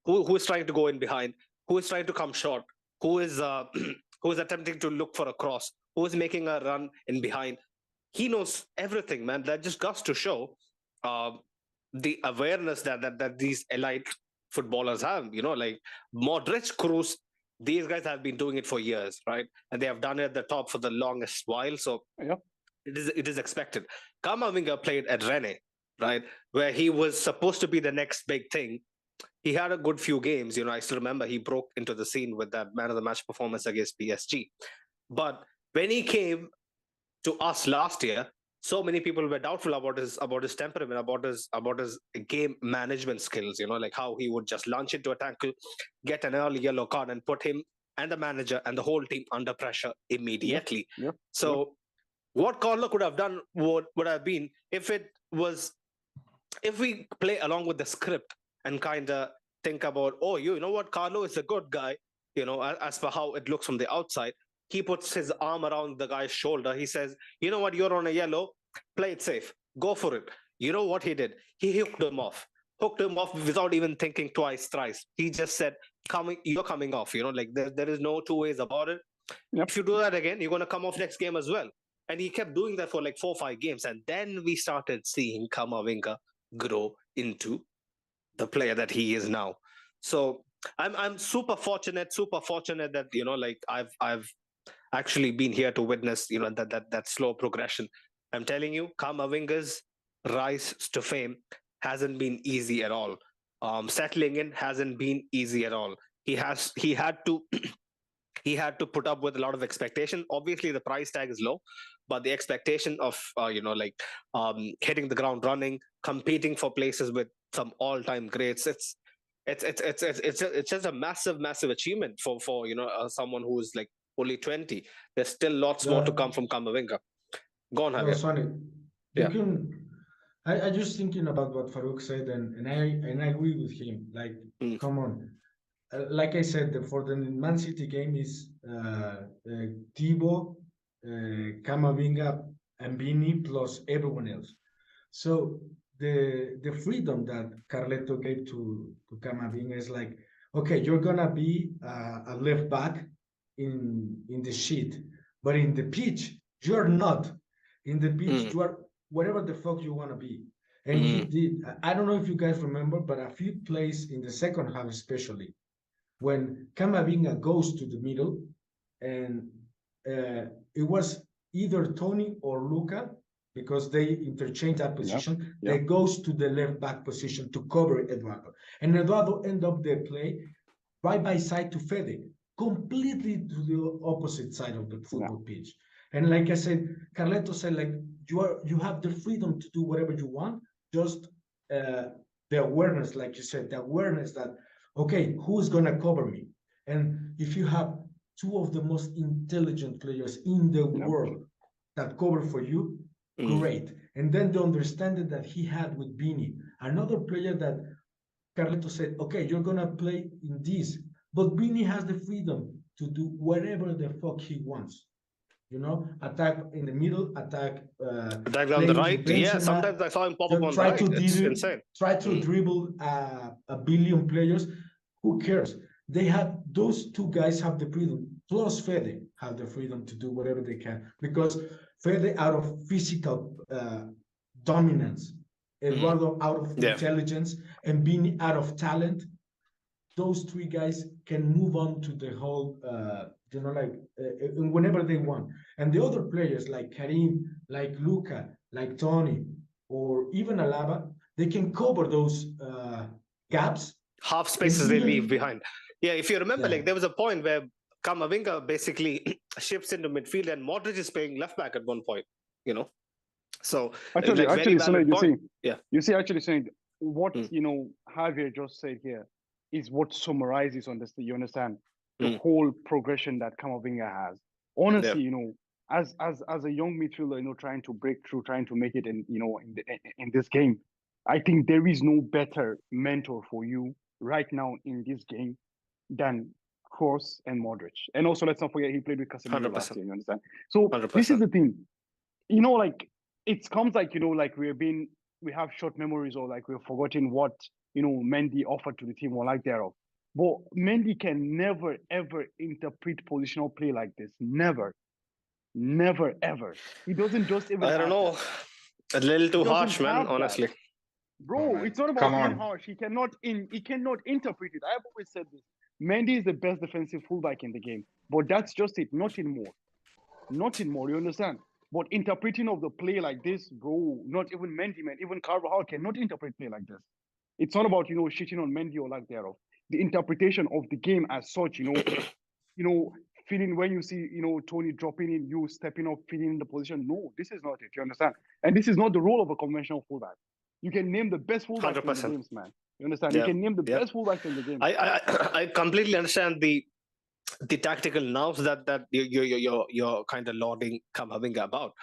who is trying to go in behind, who is trying to come short, who is who is attempting to look for a cross, who is making a run in behind. He knows everything, man. That just goes to show the awareness that these elite footballers have. Like Modric, Kroos, these guys have been doing it for years, right? And they have done it at the top for the longest while. So it is expected. Camavinga played at Rennes, right, where he was supposed to be the next big thing. He had a good few games. I still remember he broke into the scene with that man of the match performance against PSG. But when he came to us last year, so many people were doubtful about his temperament, about his game management skills. Like how he would just launch into a tackle, get an early yellow card, and put him and the manager and the whole team under pressure immediately. So what Carlo could have done would have been if we play along with the script and kind of think about, you know what, Carlo is a good guy, as for how it looks from the outside. He puts his arm around the guy's shoulder. He says, you know what, you're on a yellow, play it safe, go for it. You know what he did? He hooked him off without even thinking twice, thrice. He just said, you're coming off, like there is no two ways about it. Yep. If you do that again, you're going to come off next game as well. And he kept doing that for like 4 or 5 games. And then we started seeing Camavinga grow into the player that he is now. So I'm super fortunate that, you know, like I've actually been here to witness, you know, that slow progression. I'm telling you, Camavinga's rise to fame hasn't been easy at all. Settling in hasn't been easy at all. He had to he had to put up with a lot of expectation. Obviously, the price tag is low, but the expectation of hitting the ground running, competing for places with some all-time greats, it's just a massive achievement for someone who is like only 20. There's still lots more to come from Camavinga. Go on, No, Javier. Sonny, you Yeah. can. I just thinking about what Farouk said, and I agree with him. Like, come on. Like I said, for the Man City game is Thibaut, Camavinga, and Vini plus everyone else. So the freedom that Carleto gave to Camavinga is like, okay, you're gonna be a left back in the sheet, but in the pitch you're not. In the pitch you are whatever the fuck you wanna be. And he did. I don't know if you guys remember, but a few plays in the second half, especially when Camavinga goes to the middle, and it was either Tony or Luca because they interchange that position. Yeah. They goes to the left back position to cover Eduardo, and Eduardo end up the play right by side to Fede, completely to the opposite side of the football pitch. And like I said, Carleto said, like you have the freedom to do whatever you want, just the awareness, like you said, the awareness that okay, who's gonna cover me? And if you have two of the most intelligent players in the world that cover for you, great. And then the understanding that he had with Vini, another player that Carleto said, okay, you're gonna play in this, but Vini has the freedom to do whatever the fuck he wants. You know, attack in the middle, attack down the right. Yeah, sometimes I saw him pop up on the right. It's insane. Try to dribble a billion players. Who cares? They have those two guys have the freedom. Plus Fede have the freedom to do whatever they can because Fede out of physical dominance, Eduardo out of intelligence, and Vini out of talent. Those three guys can move on to the whole, whenever they want. And the other players like Karim, like Luca, like Tony, or even Alaba, they can cover those gaps. Half spaces they leave behind. Yeah, if you remember, like there was a point where Camavinga basically shifts into midfield and Modric is playing left back at one point, you know. So actually, you see, actually saying what Javier just said here is what summarizes on this. You understand the whole progression that Camavinga has. Honestly, as a young midfielder, trying to break through, trying to make it in this game, I think there is no better mentor for you right now in this game than Kroos and Modric. And also, let's not forget he played with Casemiro last year. You understand? So 100%. This is the thing. Like it comes like like we have short memories or like we've forgotten what Mendy offered to the team or like thereof. But Mendy can never ever interpret positional play like this. Never ever. He doesn't just even. I don't know. A little too harsh, man. Honestly. Bro, it's not about being harsh. He cannot interpret it. I've always said this. Mendy is the best defensive fullback in the game, but that's just it. Not in more. You understand? But interpreting of the play like this, bro, not even Mendy, man, even Carvajal cannot interpret play like this. It's not about shitting on Mendy or lack thereof. The interpretation of the game as such, feeling when you see Tony dropping in, you stepping up, feeling in the position. No, this is not it. You understand? And this is not the role of a conventional fullback. You can name the best fullbacks 100%. in the games, man. You understand? You can name the best fullbacks in the game. I completely understand the tactical nerves that you're kind of lauding Camavinga about.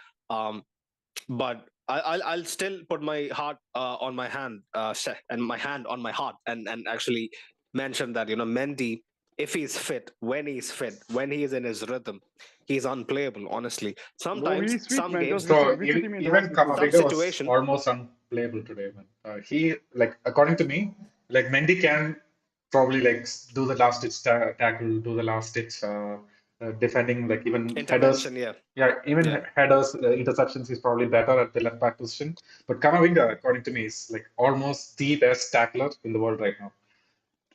But I'll still put my heart on my hand and my hand on my heart and actually mention that Mendy, if he's fit, when he is in his rhythm, he's unplayable. Honestly, sometimes some games. So even Camavinga was almost unplayable today, man. He according to me, Mendy can probably do the last ditch tackle, do the last ditch defending, like even headers. Intervention, yeah. Yeah, even Yeah. headers, interceptions, he's probably better at the left back position. But Camavinga, according to me, is like almost the best tackler in the world right now.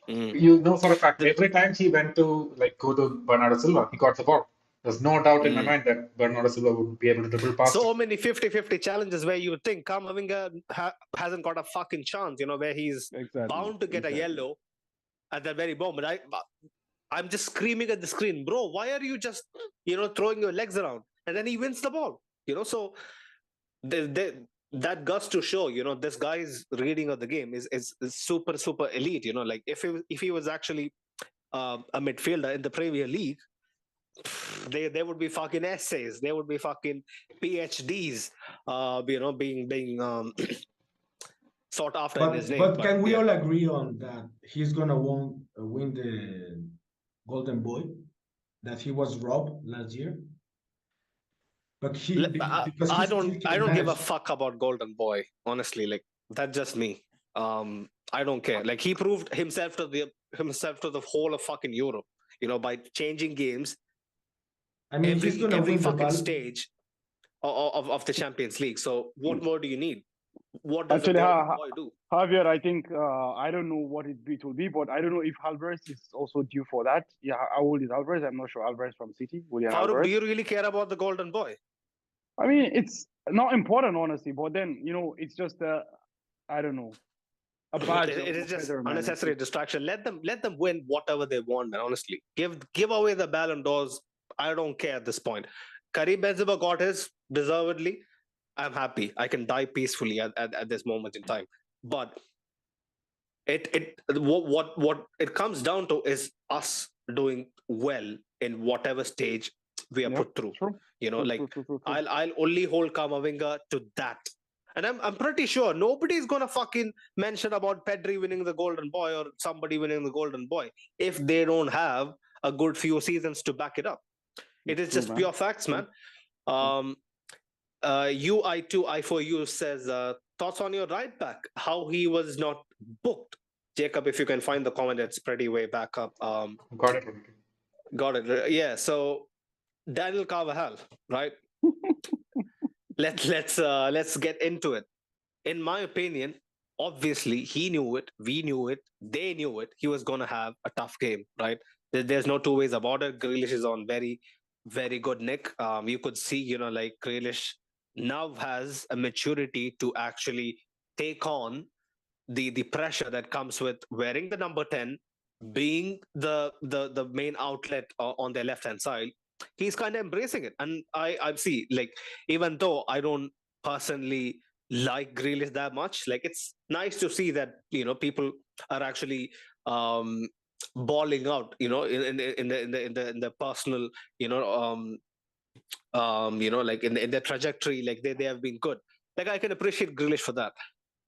You know for a fact, The- every time he went to like go to Bernardo Silva, he got the ball. There's no doubt in my mind that Bernardo Silva would be able to dribble past so him. many 50-50 challenges where you would think Camavinga hasn't got a fucking chance, where he's bound to get a yellow at that very moment. I'm just screaming at the screen, bro, why are you just, throwing your legs around? And then he wins the ball, so that goes to show, this guy's reading of the game is super, super elite, like if he was actually a midfielder in the Premier League, they would be fucking essays, they would be fucking PhDs, being sought after in his name. But can we all agree on that he's gonna win the Golden Boy, that he was robbed last year? But I don't give a fuck about Golden Boy, honestly. Like, that's just me. I don't care. Like, he proved himself to the whole of fucking Europe, by changing games. I mean, he's gonna every win fucking stage of the Champions League. So what more do you need? What does Actually, the Golden Boy do? Javier, I think I don't know what it will be, but I don't know if Alvarez is also due for that. Yeah, how old is Alvarez? I'm not sure. Alvarez from City. Farooq, do you really care about the Golden Boy? I mean, it's not important, honestly. But then, it's just I don't know, a badge. It is just unnecessary distraction. Let them win whatever they want, man. Honestly, give away the Ballon d'Ors. I don't care at this point. Karim Benzema got his deservedly. I'm happy. I can die peacefully at this moment in time. But what it comes down to is us doing well in whatever stage we are put through. True. True. I'll only hold Camavinga to that. And I'm pretty sure nobody's gonna fucking mention about Pedri winning the Golden Boy or somebody winning the Golden Boy if they don't have a good few seasons to back it up. It is just pure facts, man. I2I4U says thoughts on your right back, how he was not booked. Jacob, if you can find the comment, it's pretty way back up. Got it. Yeah. So Daniel Carvajal, right? Let's get into it. In my opinion, obviously he knew it, we knew it, they knew it. He was gonna have a tough game, right? There's no two ways about it. Grealish is on very, very good nick. You could see, like Grealish now has a maturity to actually take on the pressure that comes with wearing the number 10, being the main outlet on their left hand side. He's kind of embracing it, and I see, like, even though I don't personally like Grealish that much, like, it's nice to see that people are actually balling out, in the personal, like in their trajectory, like they have been good. Like, I can appreciate Grealish for that.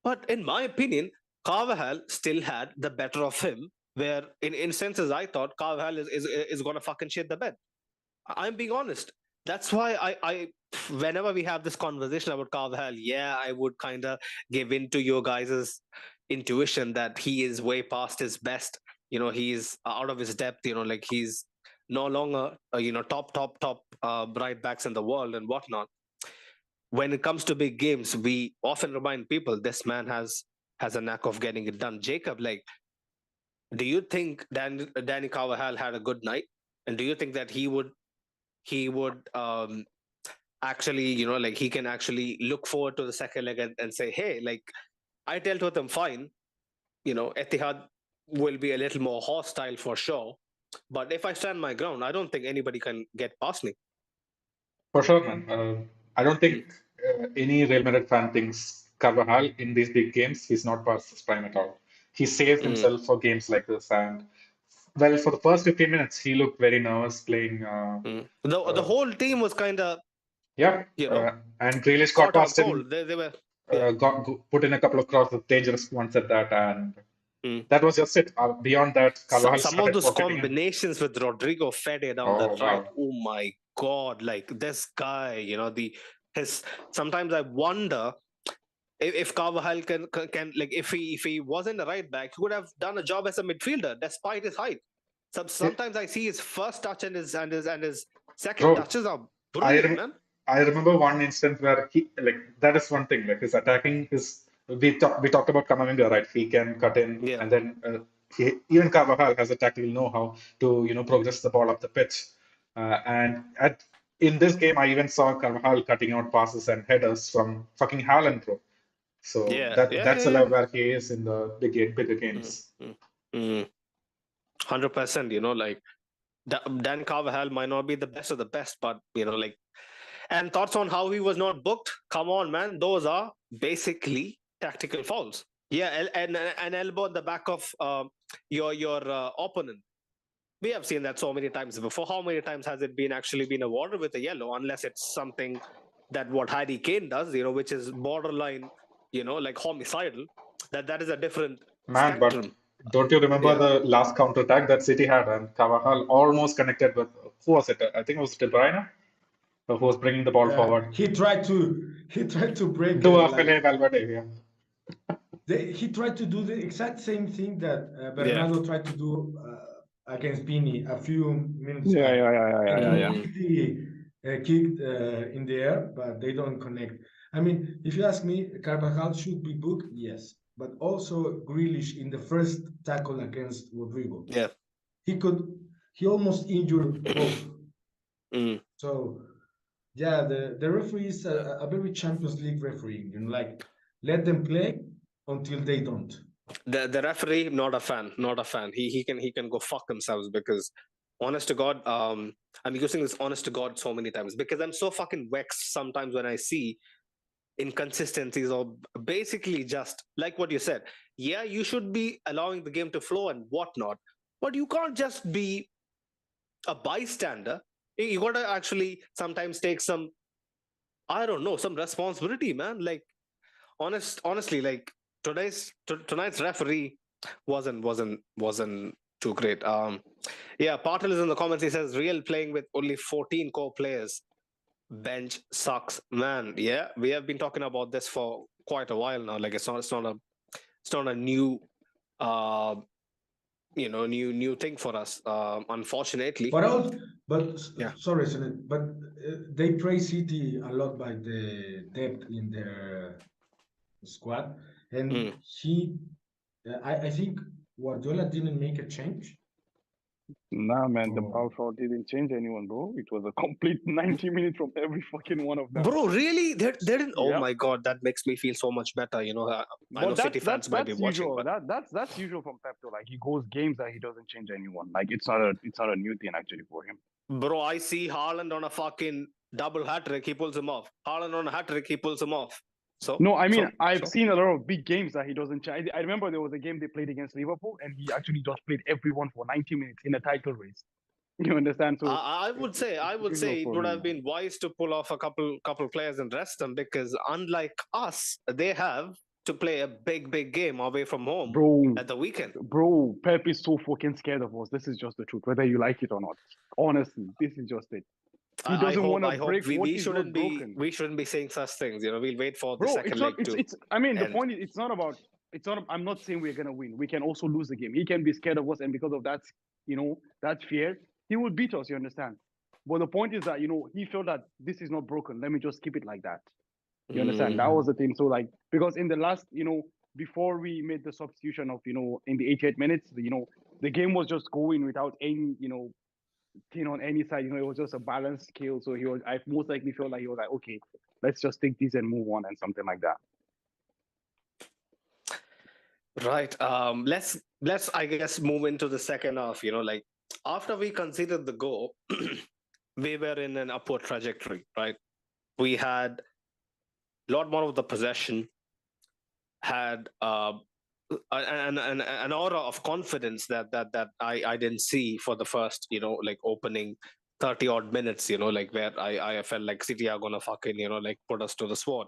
But in my opinion, Carvajal still had the better of him, where in instances I thought Carvajal is gonna fucking shit the bed. I'm being honest. That's why I whenever we have this conversation about Carvajal, I would kind of give in to your guys' intuition that he is way past his best. He's out of his depth. Like, he's no longer top right backs in the world and whatnot. When it comes to big games, we often remind people this man has a knack of getting it done. Jacob, like, do you think Danny Carvajal had a good night? And do you think that he would actually, like, he can actually look forward to the second leg and say, hey, like, I dealt with them fine. Etihad will be a little more hostile for sure. But if I stand my ground, I don't think anybody can get past me. For sure, man. I don't think any Real Madrid fan thinks Carvajal in these big games, he's not past his prime at all. He saved himself for games like this. And, well, for the first 15 minutes, he looked very nervous playing. The whole team was kind of. Yeah. And Grealish got past him. They were. Got put in a couple of dangerous ones at that. And that was just it. Beyond that, Carvajal some of those combinations with Rodrigo Fede down the right. Oh my God! Like, this guy, sometimes I wonder if Carvajal can like, if he wasn't a right back, he would have done a job as a midfielder despite his height. Sometimes I see his first touch and his second Bro, touches are I brilliant, rem man. I remember one instance where he like that is one thing. Like his attacking is we talked about Camavinga, right? He can cut in, Yeah. and then even Carvajal has a tactical know-how to progress the ball up the pitch. And at in this game, I even saw Carvajal cutting out passes and headers from fucking Haaland, bro. So Yeah, that yeah, that's yeah, the yeah. level where he is in the bigger Mm, games. mm, mm. 100%, like Dan Carvajal might not be the best of the best, but like, and thoughts on how he was not booked? Come on, man, those are basically tactical fouls. Yeah, and an elbow at the back of your opponent. We have seen that so many times before. How many times has it been actually been awarded with a yellow? Unless it's something that what Harry Kane does, which is borderline, like homicidal. That is a different Man, but spectrum. don't you remember Yeah. the last counter attack that City had and Carvajal almost connected with who was it? I think it was De Bruyne who was bringing the ball forward. He tried to break Do a like Valverde, yeah. he tried to do the exact same thing that Yeah. Bernardo tried to do against Pini a few minutes Yeah, back, yeah, yeah, yeah, and yeah, he yeah. Mm. kicked in the air, but they don't connect. I mean, if you ask me, Carvajal should be booked, yes, but also Grealish in the first tackle against Rodrigo, Yeah. he almost injured both. Mm. So yeah, the referee is a very Champions League referee. Like let them play until they don't. The referee, not a fan, not a fan. He can go fuck themselves because honest to God, I'm using this honest to God so many times because I'm so fucking vexed sometimes when I see inconsistencies or basically just like what you said. Yeah, you should be allowing the game to flow and whatnot, but you can't just be a bystander. You gotta actually sometimes take some, I don't know, some responsibility, man. Like honestly, like tonight's referee wasn't too great. Yeah, Patel is in the comments. He says real playing with only 14 core players. Bench sucks, man. Yeah, we have been talking about this for quite a while now. Like it's not a new uh new thing for us. Unfortunately. But also, Yeah. sorry, Sunil, but they praise City a lot by the depth in their squad, and Mm. I think Guardiola didn't make a change. Nah, man, the Oh, Balfour didn't change anyone, bro. It was a complete 90 minutes from every fucking one of them. Bro, really? They didn't. Oh Yep. my God, that makes me feel so much better. I know But City fans might be that's watching, usual. but That's usual from Pep though. Like he goes games that he doesn't change anyone. Like it's not a new thing actually for him. bro, I see Haaland on a fucking double hat trick, he pulls him off. Haaland on a hat trick, he pulls him off. So, No, I mean so, I've so. seen a lot of big games that he doesn't change. I remember there was a game they played against Liverpool, and he actually just played everyone for 90 minutes in a title race. You understand? So I would say, I it's would usual say it for would him, have man. been wise to pull off a couple players and rest them because unlike us, they have to play a big game away from home Bro, at the weekend. Pep is so fucking scared of us. This is just the truth, whether you like it or not. Honestly, this is just it. He I doesn't want hope to I hope break we, what we is not shouldn't be broken. we shouldn't be saying such things. We'll wait for the Bro, second it's not. leg It's to it's. I mean, the end. point is, it's not about. It's not. I'm not saying we're gonna win. We can also lose the game. He can be scared of us, and because of that, that fear, he will beat us. You understand? But the point is that he felt that this is not broken. Let me just keep it like that. You understand? That Mm. was the thing. So like, because in the last, before we made the substitution of, in the 88 minutes, the game was just going without any, thing on any side. It was just a balanced kill. So I most likely felt like he was like, okay, let's just take this and move on and something like that. Right. Let's I guess move into the second half. Like after we conceded the goal, we were in an upward trajectory, right? We had a lot more of the possession, had an aura of confidence that I didn't see for the first, like opening 30 odd minutes, like where I felt like City are gonna fucking, like put us to the sword.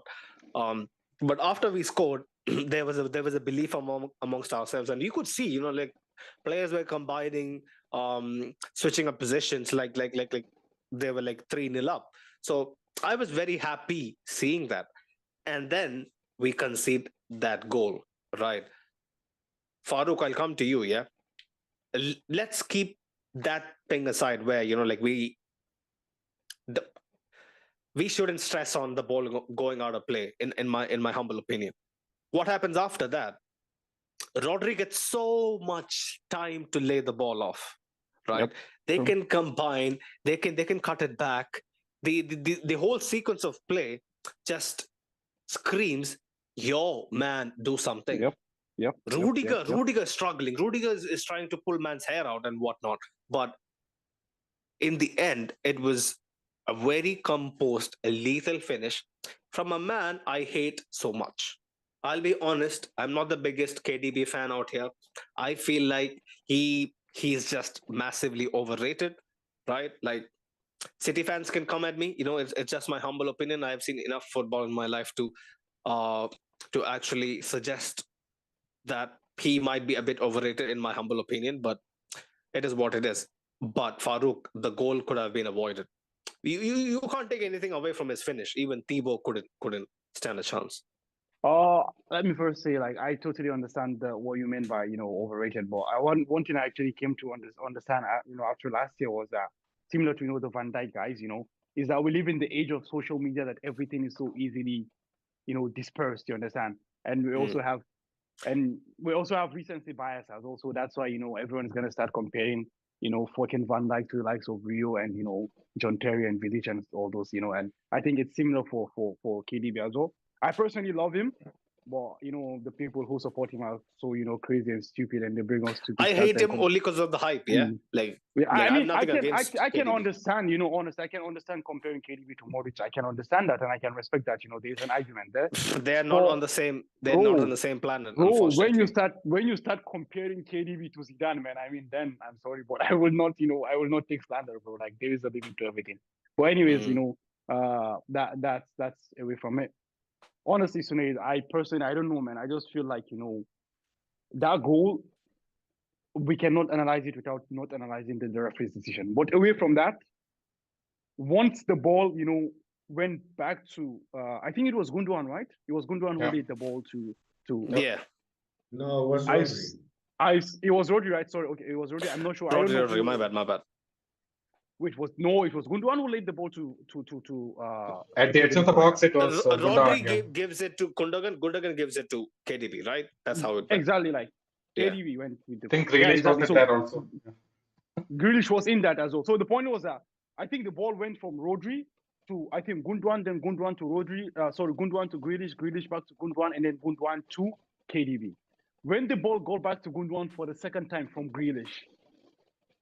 But after we scored, there was a belief amongst ourselves, and you could see, like players were combining, switching up positions, like they were like 3-0 up. So I was very happy seeing that, and then we concede that goal, right? Farouk, I'll come to you. Yeah, let's keep that thing aside, where like we shouldn't stress on the ball going out of play. In my humble opinion, what happens after that? Rodri gets so much time to lay the ball off, right? Yep, they true. can combine, they can cut it back. The whole sequence of play just screams, yo, man, do something. Yep. Rudiger is struggling. Rudiger is trying to pull man's hair out and whatnot. But in the end, it was a very composed, a lethal finish from a man I hate so much. I'll be honest, I'm not the biggest KDB fan out here. I feel like he's just massively overrated, right? Like, City fans can come at me. It's just my humble opinion. I've seen enough football in my life to actually suggest that he might be a bit overrated in my humble opinion, but it is what it is. But Farouk, the goal could have been avoided. You can't take anything away from his finish. Even Thibaut couldn't stand a chance. Let me first say, like, I totally understand what you mean by overrated. But one thing I actually came to understand, after last year was that similar to the Van Dijk guys, is that we live in the age of social media that everything is so easily dispersed. You understand? And we also have recency bias as also. That's why everyone's gonna start comparing fucking Van Dijk to the likes of Rio and John Terry and Vidic and all those. And I think it's similar for KDB as well. I personally love him, but the people who support him are so crazy and stupid, and they bring us stupid. I hate him only because of the hype. Yeah, I mean, I can KDB. Understand. Honest, I can understand comparing KDB to Modric. I can understand that, and I can respect that. There's an argument there. They're not on the same. They're not on the same planet. Bro, when you start comparing KDB to Zidane, man, I mean, then I'm sorry, but I will not. I will not take slander, bro. Like, there is a limit to everything. But anyways, that's away from it. Honestly, Sunaid, I don't know, man. I just feel like, that goal, we cannot analyze it without not analyzing the referee's decision. But away from that, once the ball, went back to, I think it was Gundogan, right? It was Gundogan who laid the ball to. Yeah. No, it was Rodri. It was Rodri, right? Sorry, okay, it was Rodri. I'm not sure. Rodri, my bad. It was Gundogan who laid the ball to at the edge of the box. It was Rodri gives it to Gundogan. Gundogan gives it to KDB, right? That's how it went. Exactly, like KDB went with the. I think Grealish was in that also. Grealish was in that as well. So the point was that I think the ball went from Rodri to Gundogan, then Gundogan to Rodri. Gundogan to Grealish, Grealish back to Gundogan, and then Gundogan to KDB. When the ball got back to Gundogan for the second time from Grealish,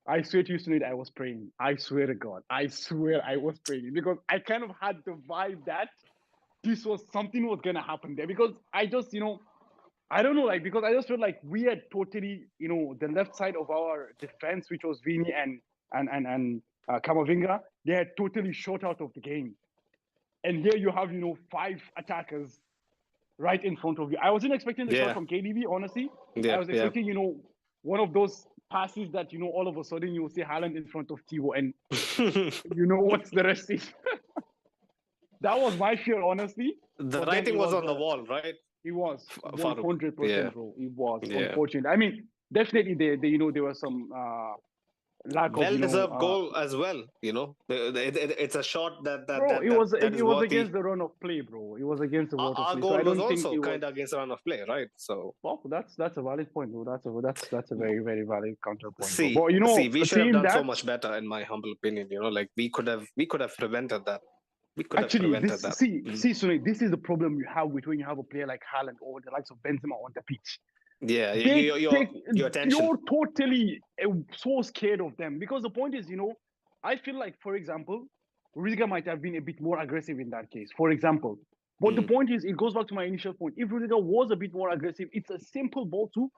I swear to you, Sunil, I was praying. I swear to God. I swear I was praying because I kind of had the vibe that something was going to happen there because I just, I don't know, because I just felt like we had totally, the left side of our defense, which was Vini and Camavinga, they had totally shot out of the game. And here you have, 5 attackers right in front of you. I wasn't expecting the shot from KDB, honestly. I was expecting, one of those passes that all of a sudden you will see Haaland in front of Thibaut and what's the rest is. That was my fear, honestly. The writing was on the wall, right? It was 100%, bro. It was unfortunate. I mean, definitely there was some lack of well-deserved goal as well. It's a shot that bro, it was against the run of play, bro. It was against the run of play. Our goal was also kind of against the run of play, right? So that's a valid point, bro. That's a very, very valid counterpoint. See, but, we should have done so much better, in my humble opinion. We could have prevented that. We could have prevented that. See, Sunil, this is the problem you have with when you have a player like Haaland or the likes of Benzema on the pitch. Yeah, your attention. You're totally so scared of them because the point is, I feel like, for example, Rudiger might have been a bit more aggressive in that case, for example. But the point is, it goes back to my initial point. If Rudiger was a bit more aggressive, it's a simple ball to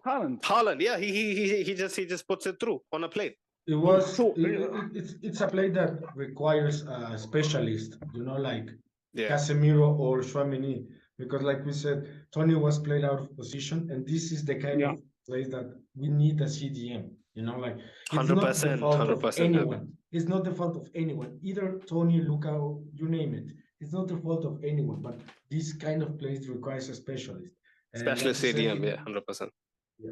Haaland. Yeah, he just puts it through on a plate. It was it's a play that requires a specialist, like Casemiro or Tchouaméni. Because, like we said, Tony was played out of position, and this is the kind of place that we need a CDM. It's 100%, not the fault 100%, of anyone. It's not the fault of anyone. Either Tony, Lukaku, you name it. It's not the fault of anyone. But this kind of place requires a specialist. Specialist CDM, 100%. Yeah.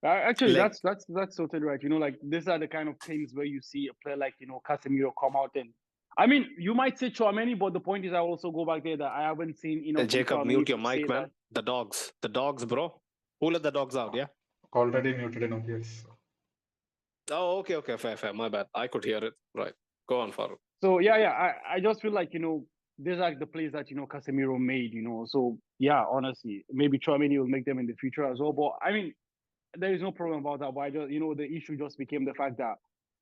Actually, Like- that's totally right. Like these are the kind of things where you see a player like Casemiro come out and. I mean, you might say Chouameni, but the point is, I also go back there that I haven't seen enough. Jacob, mute your mic, man. The dogs, bro. Who let the dogs out? Yeah. Already muted in OBS. Oh, okay, fair. My bad. I could hear it. Right. Go on, Farouk. So yeah. I just feel like these are the plays that Casemiro made. So yeah, honestly, maybe Chouameni will make them in the future as well. But I mean, there is no problem about that. But I just the issue just became the fact that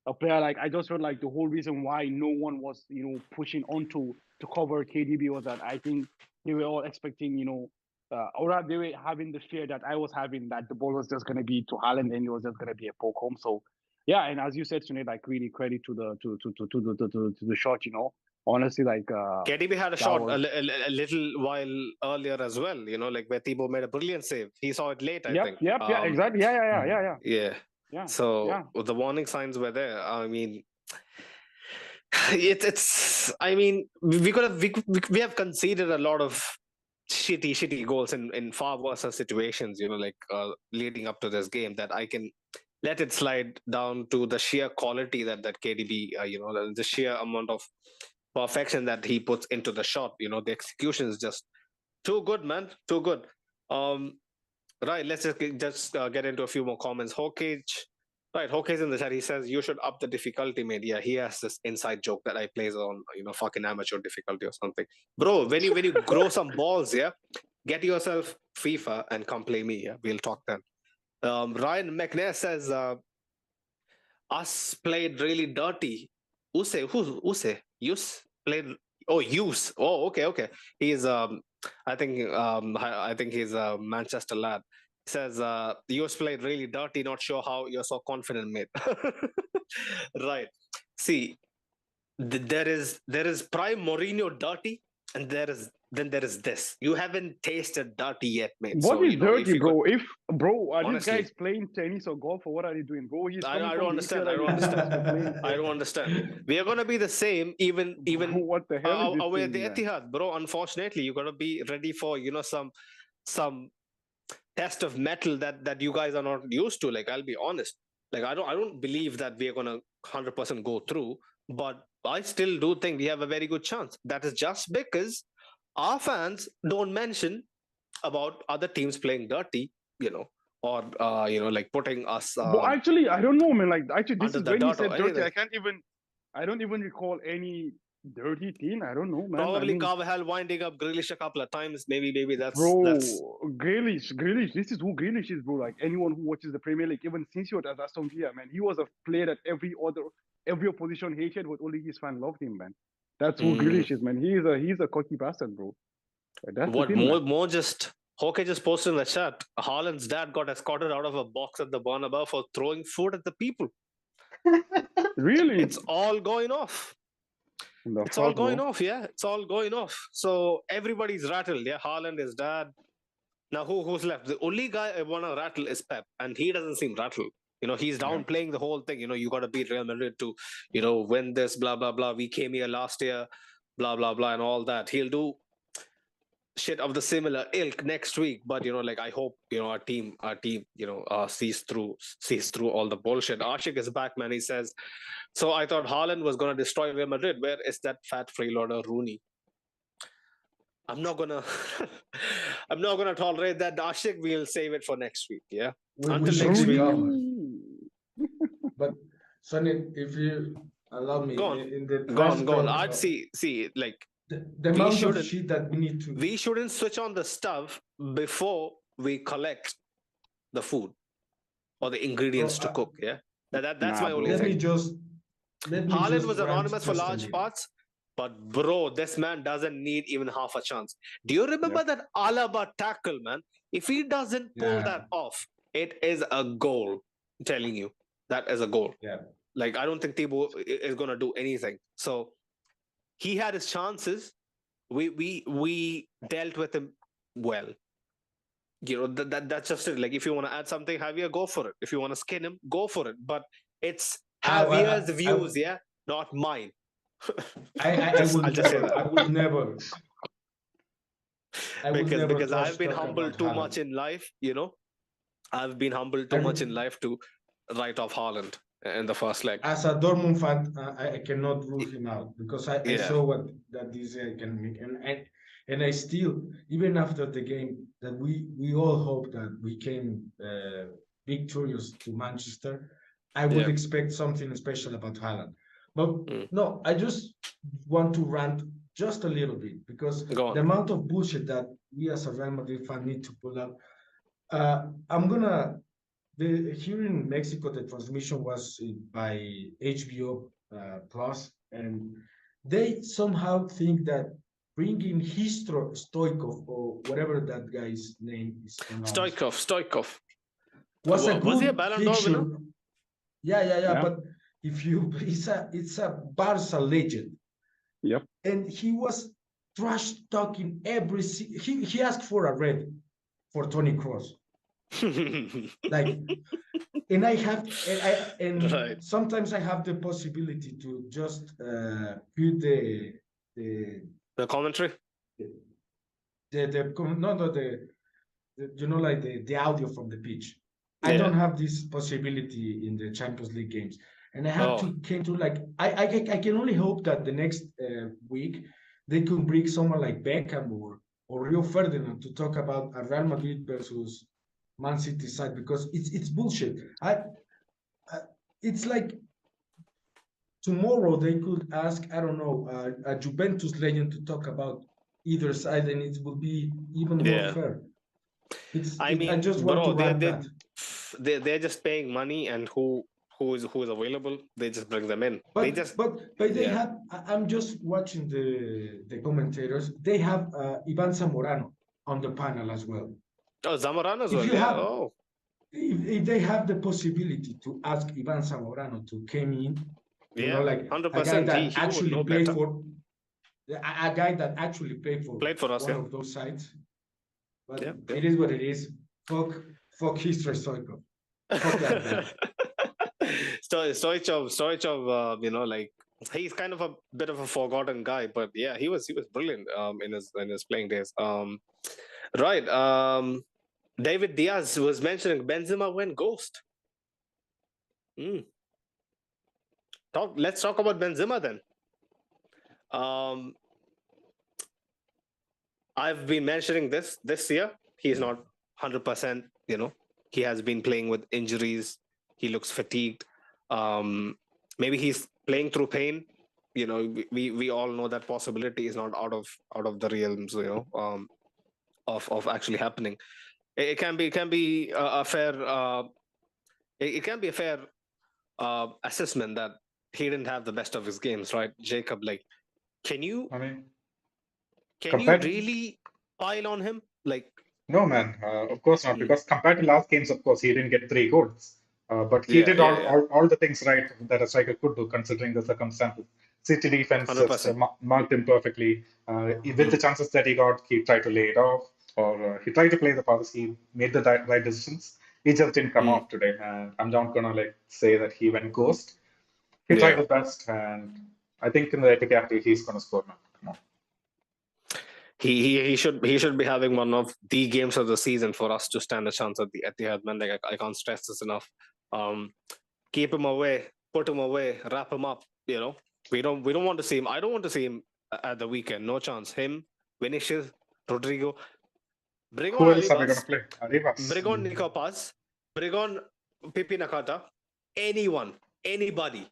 a player like I just felt like the whole reason why no one was pushing onto to cover KDB was that I think they were all expecting or they were having the fear that I was having that the ball was just going to be to Haaland and it was just going to be a poke home. So yeah, and as you said, Sinead, like really credit to the shot. Honestly, like KDB had a shot a little while earlier as well. Like where Thibaut made a brilliant save. He saw it late, I think. Yeah, exactly. Yeah. So the warning signs were there. I mean, it's. I mean, we have conceded a lot of shitty goals in far worse situations. Like leading up to this game, that I can let it slide down to the sheer quality that KDB. The sheer amount of perfection that he puts into the shot. The execution is just too good, man. Too good. Right, let's just get into a few more comments. Hokage in the chat, he says, you should up the difficulty, mate. Yeah, he has this inside joke that I plays on, fucking amateur difficulty or something. Bro, when you grow some balls, yeah, get yourself FIFA and come play me, yeah? We'll talk then. Ryan McNair says, us played really dirty. Use? Use? Played... Oh, use. Oh, okay. He's... I think he's a Manchester lad. He says, you played really dirty, not sure how you're so confident, mate. Right. See, there is prime Mourinho dirty, and there is this. You haven't tasted dirty yet, mate. What is dirty, bro? Are these honestly, guys playing tennis or golf, or what are they doing, bro? I don't understand. I don't understand. We are gonna be the same, even what the hell is away at the Etihad, bro. Unfortunately, you gotta be ready for some test of metal that you guys are not used to. Like, I'll be honest. Like, I don't believe that we are gonna 100% go through, but I still do think we have a very good chance. That is just because our fans don't mention about other teams playing dirty, or like putting us. But actually, I don't know, man. Like, actually, this is when you said dirty. I don't even recall any dirty team. I don't know, man. Probably Carvajal winding up Grealish a couple of times. Maybe that's Grealish. This is who Grealish is, bro. Like anyone who watches the Premier League, even since he was at Aston Villa, man, he was a player that every opposition hated, but only his fan loved him, man. That's who Grealish is, man. He's a cocky bastard, bro. That's what more just. Hoke just posted in the chat, Haaland's dad got escorted out of a box at the Bernabeu for throwing food at the people. Really? It's all going off. It's all going off, yeah. It's all going off. So everybody's rattled, yeah. Haaland, his dad. Now who's left? The only guy I want to rattle is Pep, and he doesn't seem rattled. He's downplaying the whole thing. You got to beat Real Madrid to, win this, blah, blah, blah. We came here last year, blah, blah, blah, and all that. He'll do shit of the similar ilk next week, but like I hope our team sees through all the bullshit. Ashik is back, man. He says, so I thought Haaland was going to destroy Real Madrid. Where is that fat freeloader Rooney? I'm not gonna tolerate that. Ashik, we'll save it for next week. Yeah, until next week. But Sonny, if you allow me, go on. in the go on. I'd see like. The amount of shit that we need to... We shouldn't switch on the stuff before we collect the food or the ingredients to cook, yeah? That's my only thing. Haaland was anonymous for large parts, but bro, this man doesn't need even half a chance. Do you remember that Alaba tackle, man? If he doesn't pull that off, it is a goal. I'm telling you, that is a goal. Yeah. Like, I don't think Thibaut is going to do anything. So, he had his chances. We dealt with him well. That's just it. Like, if you want to add something, Javier, go for it. If you want to skin him, go for it. But it's Javier's views, not mine. I would never. Because I've been humbled too much in life, I've been humbled too much in life to write off Haaland in the first leg. As a Dortmund fan, I cannot rule him out because I Yeah. saw what that this can make, and I still, even after the game, that we all hope that we came victorious to Manchester. I would Yeah. expect something special about Haaland, but Mm. no, I just want to rant just a little bit because Go on. the amount of bullshit that we as a Real Madrid fan need to pull up. I'm gonna here in Mexico, the transmission was by HBO Plus, and they somehow think that bringing Stoikov or whatever that guy's name is pronounced Stoikov. was a Was he a good Ballon d'Or fixture. winner? Yeah. But if you, it's a Barca legend. Yep. And he was trash talking he asked for a red for Tony Kroos. Like, and Right. sometimes I have the possibility to just put the The commentary? you know, like the audio from the pitch. I Yeah. don't have this possibility in the Champions League games, and I have Oh. to like I can only hope that the next week they could bring someone like Beckham or Rio Ferdinand to talk about a Real Madrid versus Man City side, because it's bullshit. It's like tomorrow they could ask, I don't know, a Juventus legend to talk about either side, and it will be even more Yeah. fair. I mean, I just want bro, to rant that. they're just paying money, and who is available, they just bring them in. But they yeah. have. I'm just watching the commentators. They have Ivan Zamorano on the panel as well. Oh, Zamorano as If well. you Yeah. have- Oh. If they have the possibility to ask Ivan Zamorano to come in, you know, Yeah. like a 100%. guy that He would actually know played better. for a guy that actually played for us, one yeah. of those sides. But Yeah. it is what it is. Fuck history, Stoikov. Fuck that guy. Stoichkov, you know, like he's kind of a bit of a forgotten guy, but yeah, he was brilliant in his playing days. Right. David Diaz was mentioning Benzema went ghost. Let's talk about Benzema then. I've been mentioning this year. He's not 100%. You know, he has been playing with injuries. He looks fatigued. Maybe he's playing through pain. You know, we all know that possibility is not out of the realms. You know, of actually happening. It can be a fair. It can be a fair assessment that he didn't have the best of his games, right, Jacob? Like, can you really pile on him? Like, no, man, of course not. Because compared to last games, of course, he didn't get 3 goals. But he did all the things right that a striker could do, considering the circumstances. City defense just 100%. marked him perfectly. With the chances that he got, he tried to lay it off, or he tried to play the pass. He made the right decisions. He just didn't come off today. And I'm not gonna like say that he went ghost. He tried his best, and I think in the Epic after he's gonna score now. Come on. He should be having one of the games of the season for us to stand a chance at the Etihad, man. Like, I can't stress this enough. Keep him away, put him away, wrap him up. You know, we don't want to see him. I don't want to see him at the weekend. No chance. Him, Vinicius, Rodrigo. Bring on Who else are we gonna Arribas. play? Arribas. Bring on Nico Paz. Bring on Pipi Nakata. Anyone, anybody.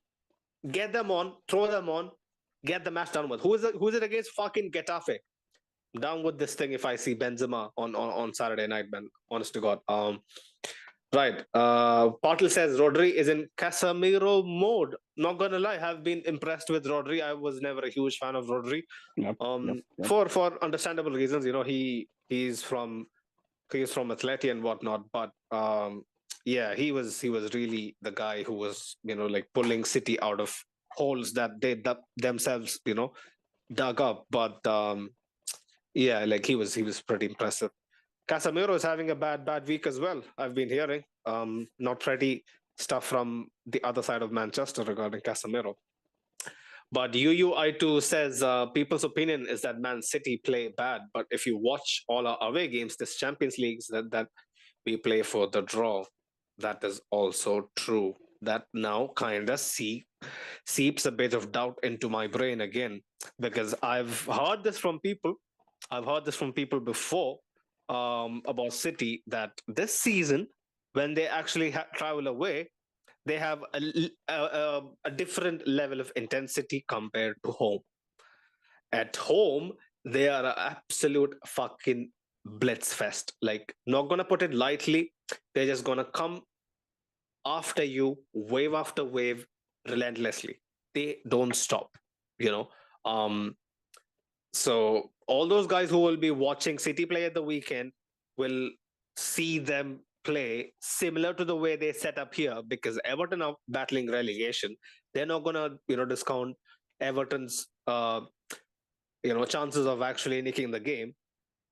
Get them on, throw them on, get the match done with. Who's it against? Fucking Getafe. I'm down with this thing if I see Benzema on Saturday night, man. Honest to God. Right. Patil says Rodri is in Casemiro mode. Not gonna lie, have been impressed with Rodri. I was never a huge fan of Rodri. Yep. For understandable reasons. You know, he's from Atleti and whatnot, but yeah, he was really the guy who was, you know, like pulling City out of holes that they themselves, you know, dug up. But yeah, like he was pretty impressive. Casemiro is having a bad week as well. I've been hearing not pretty stuff from the other side of Manchester regarding Casemiro. But UUI2 says people's opinion is that Man City play bad, but if you watch all our away games, this Champions League, that we play for the draw. That is also true. That now kind of seeps a bit of doubt into my brain again, because I've heard this from people. I've heard this from people before, about City, that this season, when they actually travel away, they have a different level of intensity compared to home. At home, they are an absolute fucking blitz fest. Like, not gonna put it lightly, they're just gonna come after you, wave after wave, relentlessly. They don't stop, you know. Um, so all those guys who will be watching City play at the weekend will see them play similar to the way they set up here, because Everton are battling relegation. They're not gonna, discount Everton's chances of actually nicking the game.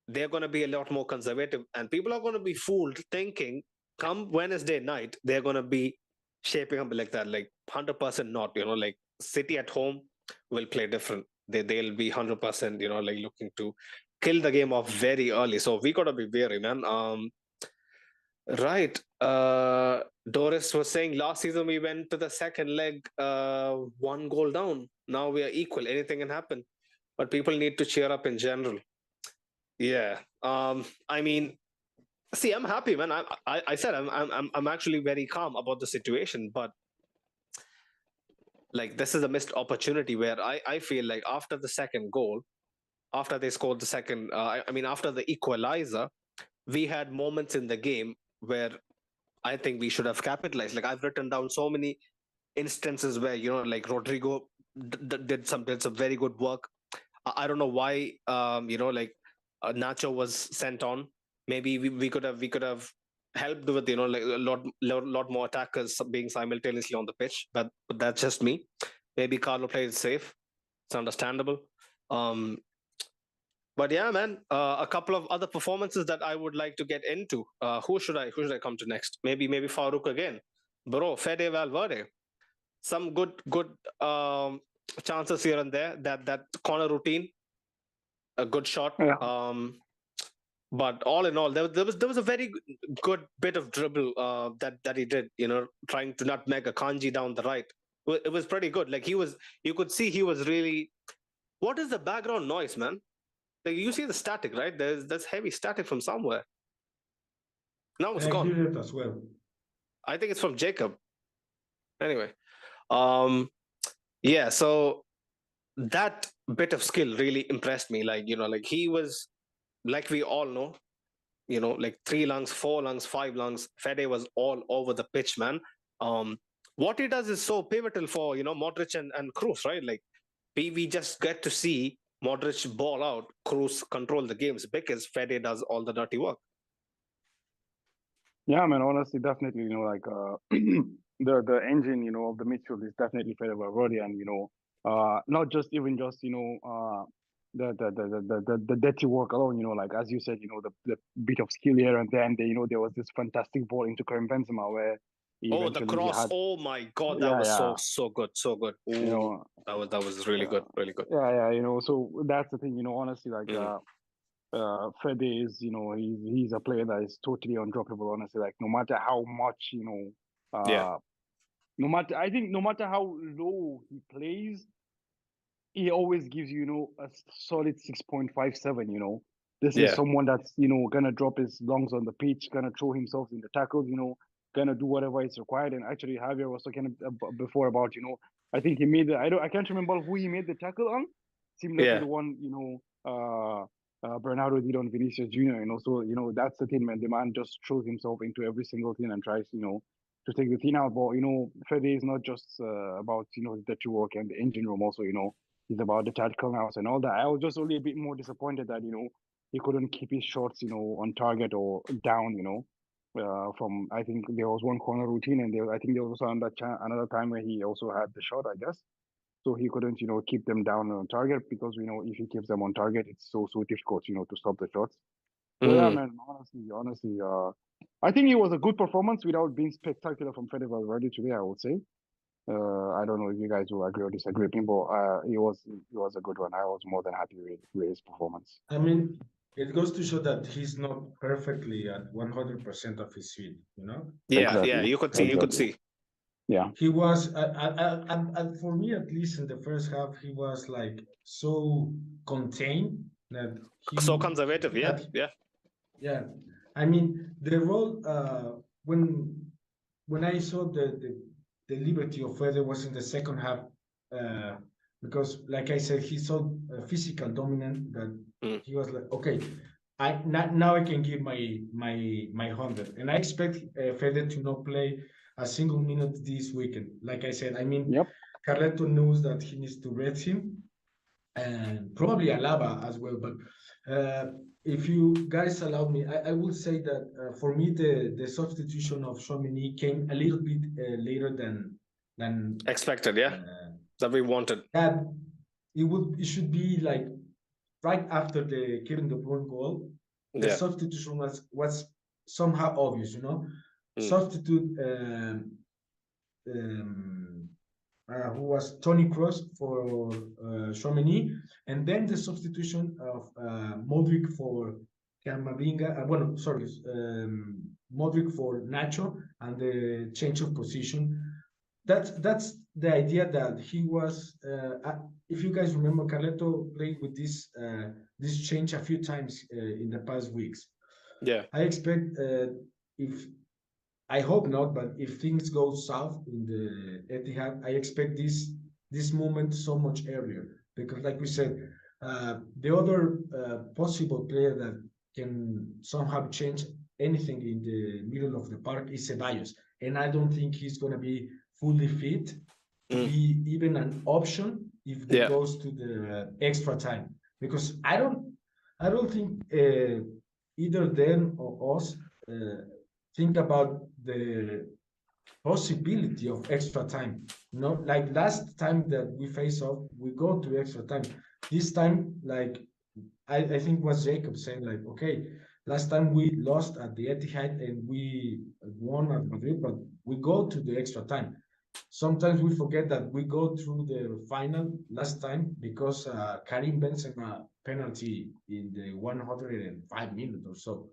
They're gonna be a lot more conservative, and people are gonna be fooled thinking come Wednesday night they're gonna be shaping up like that. Like 100% not. Like City at home will play different. They'll be 100%. Like looking to kill the game off very early. So we gotta be wary, man. Right. Doris was saying last season we went to the second leg, 1 goal down. Now we are equal. Anything can happen. But people need to cheer up in general. Yeah. I mean, see, I'm happy, man. I said I'm actually very calm about the situation, but like this is a missed opportunity where I feel like after the second goal, after they scored the second, I mean after the equalizer, we had moments in the game where I think we should have capitalized. Like I've written down so many instances where like Rodrigo did some very good work. I don't know why like Nacho was sent on. Maybe we could have helped with like a lot more attackers being simultaneously on the pitch, but that's just me. Maybe Carlo played it safe. It's understandable. But yeah, man, a couple of other performances that I would like to get into. Who should I come to next? Maybe Farouk again. Bro, Fede Valverde. Some good chances here and there. That corner routine, a good shot. Yeah. But all in all, there was a very good bit of dribble that he did. Trying to nutmeg a Kanji down the right. It was pretty good. Like you could see he was really. What is the background noise, man? Like you see the static, right? There's heavy static from somewhere. Now it's gone. I hear it as well. I think it's from Jacob. Anyway, yeah. So that bit of skill really impressed me. Like like he was, like we all know, like 3 lungs, 4 lungs, 5 lungs. Fede was all over the pitch, man. What he does is so pivotal for Modric and Kroos, right? Like we just get to see Modric ball out, Kroos control the games because Fede does all the dirty work. Yeah, man. Honestly, definitely. Like the engine, of the midfield is definitely Fede Valverde, and not just even just the dirty work alone. Like as you said, the bit of skill here and there, and there was this fantastic ball into Karim Benzema where the cross! had, oh my god, that was so good, so good. Ooh, that was really good, really good. Yeah. So that's the thing. Honestly, like. Fede is, he's a player that is totally undroppable. Honestly, like no matter how much, no matter how low he plays, he always gives you, a solid 6.57. This is someone that's gonna drop his lungs on the pitch, gonna throw himself in the tackles, gonna do whatever is required. And actually, Javier was talking before about, I think he made I can't remember who he made the tackle on, similar to the one Bernardo did on Vinicius Jr. So that's the thing, man. The man just throws himself into every single thing and tries, to take the thing out. But Fede is not just about the dirty work and the engine room. Also, he's about the tactical house and all that. I was just only a bit more disappointed that he couldn't keep his shots on target or down. From I think there was one corner routine, and I think there was also another time where he also had the shot, I guess. So he couldn't, keep them down on target because if he keeps them on target, it's so difficult, to stop the shots. So yeah, man, honestly, I think it was a good performance without being spectacular from Fede Valverde today, I would say. I don't know if you guys will agree or disagree with me, but it was a good one. I was more than happy with his performance. I mean, it goes to show that he's not perfectly at 100% of his feet, you know? Yeah, Exactly. you could see, Exactly. Yeah. He was, for me at least in the first half, he was like so contained that so he conservative. Yeah, that yeah. yeah. I mean the role when I saw the liberty of Fede was in the second half, uh, because like I said, he's so physical dominant that Mm. he was like, okay, now I can give my 100, and I expect Fede to not play a single minute this weekend. Like I said, I mean, Yep. Carleto knows that he needs to rest him, and probably Alaba as well. But if you guys allow me, I will say that for me the substitution of Chouameni came a little bit later than Expected. Yeah, uh, that we wanted. that. It should be like right after the Kevin De Bruyne goal. The Yeah. substitution was somehow obvious, you know. Mm. Substitute um, who was Tony Kroos for Chouameni, and then the substitution of Modric for Camavinga. Well, sorry, Modric for Nacho, and the change of position. That's the idea that he was. If you guys remember, Carleto played with this change a few times in the past weeks. Yeah. I expect if I hope not, but if things go south in the Etihad, I expect this moment so much earlier because, like we said, the other possible player that can somehow change anything in the middle of the park is Ceballos, and I don't think he's gonna be fully fit to be even an option if it Yeah. goes to the extra time because I don't think either them or us. Think about the possibility of extra time. You know, like last time that we face off, we go to extra time. This time, like I think was Jacob saying, like, okay, last time we lost at the Etihad and we won at Madrid, but we go to the extra time. Sometimes we forget that we go through the final last time because Karim Benzema penalty in the 105 minutes or so.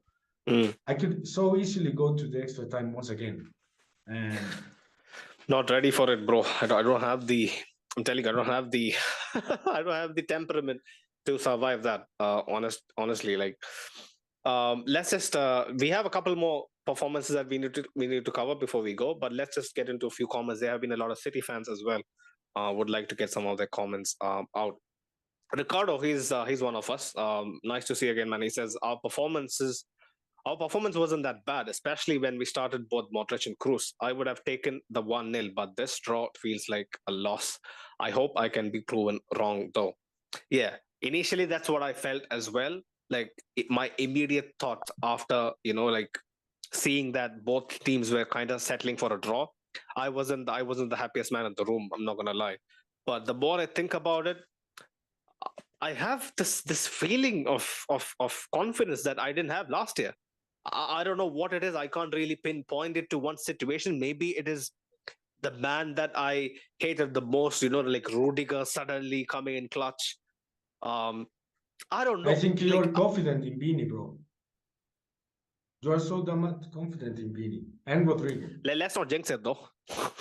Mm. I could so easily go to the extra time once again. And Not ready for it, bro. I don't have the. I'm telling you, I don't have the. I don't have the temperament to survive that. Honestly, like, let's just. We have a couple more performances that we need to cover before we go. But let's just get into a few comments. There have been a lot of City fans as well. Would like to get some of their comments out. Ricardo, he's one of us. Nice to see you again, man. He says our performance wasn't that bad, especially when we started both Modric and Cruz. I would have taken the 1-0, but this draw feels like a loss. I hope I can be proven wrong, though. Yeah, initially that's what I felt as well. Like my immediate thought after, like seeing that both teams were kind of settling for a draw, I wasn't the happiest man in the room. I'm not gonna lie, but the more I think about it, I have this feeling of confidence that I didn't have last year. I don't know what it is. I can't really pinpoint it to one situation. Maybe it is the man that I hated the most, like Rudiger suddenly coming in clutch. I don't I know. think you're Like, confident in Vini, bro. You are so damn confident in Vini and Rodrigo. let's not jinx it, though.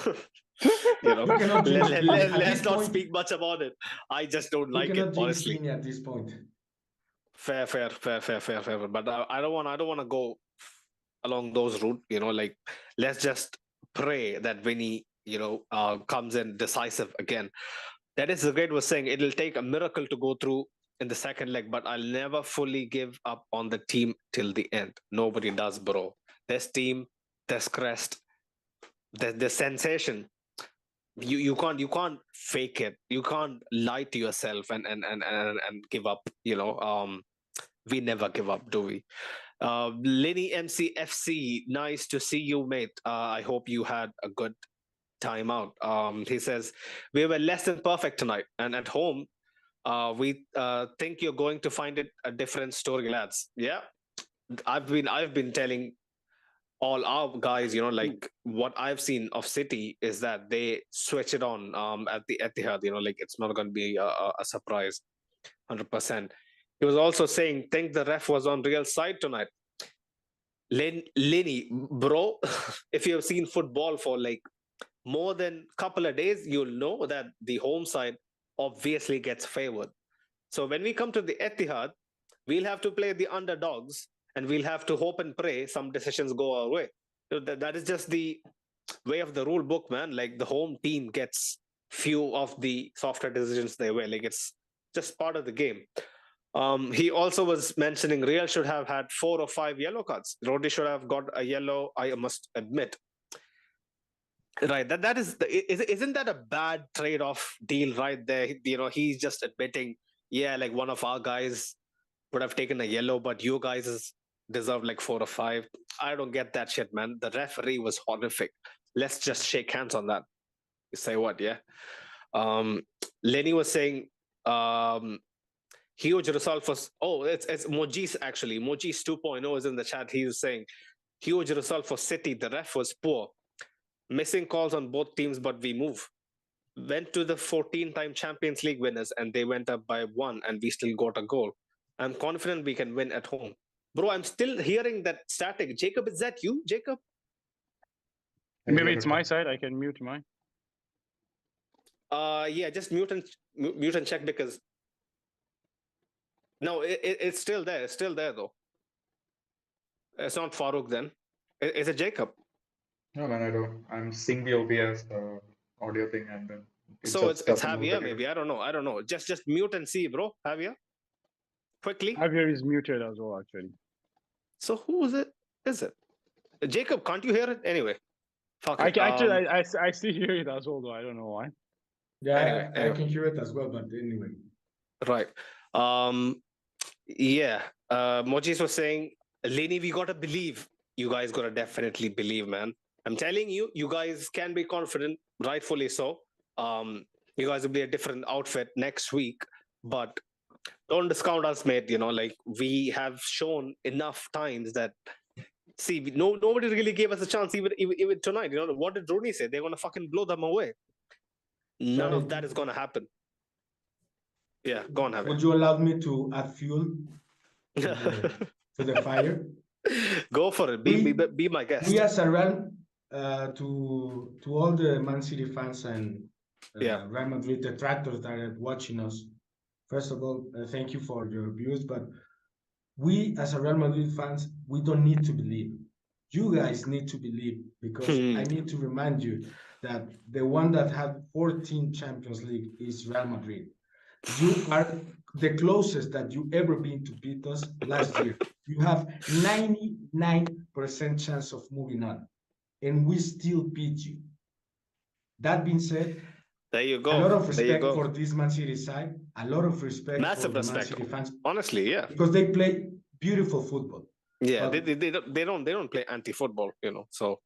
You cannot jinx Vini at let's this not point. speak much about it. I just don't You like it, cannot jinx honestly. Vini at this point. Fair. But I don't want to go along those route. Like let's just pray that Vinny, comes in decisive again. That is the great was saying. It'll take a miracle to go through in the second leg, but I'll never fully give up on the team till the end. Nobody does, bro. This team, this crest, the sensation. You can't fake it. You can't lie to yourself and give up. We never give up, do we? Lenny MCFC, nice to see you, mate. I hope you had a good time out. He says, we were less than perfect tonight, and at home, we think you're going to find it a different story, lads. Yeah, I've been telling all our guys, like what I've seen of City is that they switch it on at the Etihad. Like it's not going to be a surprise, 100%. He was also saying, think the ref was on Real side tonight. Lenny, bro, if you have seen football for like more than a couple of days, you'll know that the home side obviously gets favored. So when we come to the Etihad, we'll have to play the underdogs and we'll have to hope and pray some decisions go our way. So that is just the way of the rule book, man. Like the home team gets few of the softer decisions they way. Like it's just part of the game. He also was mentioning Real should have had 4 or 5 yellow cards. Rodri should have got a yellow, I must admit. Right. That is isn't that a bad trade-off deal right there? You know, he's just admitting, yeah, like one of our guys would have taken a yellow, but you guys deserve like 4 or 5. I don't get that shit, man. The referee was horrific. Let's just shake hands on that. You say what, yeah? Lenny was saying huge result for it's Mojis actually. Mojis 2.0 is in the chat. He was saying huge result for City. The ref was poor. Missing calls on both teams, but we move. Went to the 14-time Champions League winners and they went up by 1 and we still got a goal. I'm confident we can win at home. Bro, I'm still hearing that static. Jacob, is that you, Jacob? Maybe it's my side. I can mute mine. Yeah, just mute and check because no, it's still there. It's still there though. It's not Farouk then. Is it Jacob? No, man, I don't. I'm seeing the OBS audio thing, and then so just it's doesn't move Javier, again. maybe. I don't know. Just mute and see, bro. Javier, quickly. Javier is muted as well, actually. So who is it? Is it Jacob? Can't you hear it anyway? Fuck I it. actually I still hear it as well, though. I don't know why. Yeah, Anyway. I can hear it as well, but anyway. Right. Yeah. Mojis was saying, Lenny, we gotta believe. You guys gotta definitely believe, man. I'm telling you, you guys can be confident, rightfully so. You guys will be a different outfit next week, but don't discount us, mate. You know, like we have shown enough times that nobody really gave us a chance, even tonight. You know, what did Rooney say? They're gonna fucking blow them away. None of that is gonna happen. Yeah, go on, Javier. Would you allow me to add fuel to the fire? Go for it. Be my guest. We as a Real, to all the Man City fans and Real Madrid detractors that are watching us, first of all, thank you for your views. But we as a Real Madrid fans, we don't need to believe. You guys need to believe, because I need to remind you that the one that had 14 Champions League is Real Madrid. You are the closest that you ever been to beat us last year. You have 99% chance of moving on, and we still beat you. That being said, there you go. A lot of respect for this Man City side. A lot of respect Massive for respect. the Man City fans. Honestly, yeah. Because they play beautiful football. Yeah, they don't play anti-football, you know. So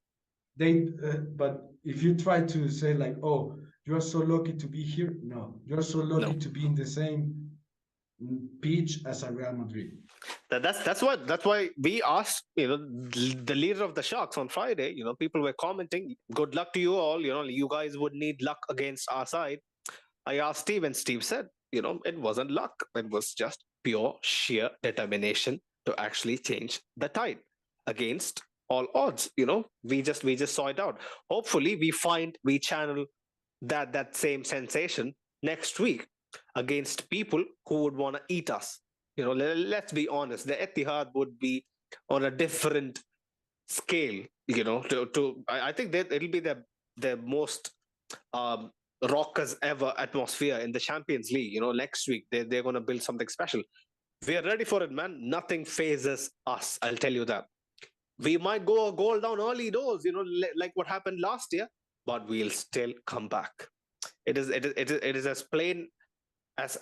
but if you try to say like, oh, you're so lucky to be here, no, you're so lucky to be in the same pitch as a Real Madrid. That's why we asked, you know, the leader of the Sharks on Friday. You know, people were commenting, "Good luck to you all. You know, you guys would need luck against our side." I asked Steve, and Steve said, "You know, it wasn't luck. It was just pure sheer determination to actually change the tide against all odds. You know, we just saw it out. Hopefully, we channel that same sensation next week against people who would want to eat us. You know, let's be honest. The Etihad would be on a different scale. You know, I think that it'll be the most raucous ever atmosphere in the Champions League. You know, next week they're going to build something special. We are ready for it, man. Nothing phases us. I'll tell you that. We might go a goal down early doors, you know, like what happened last year, but we'll still come back. It is as plain as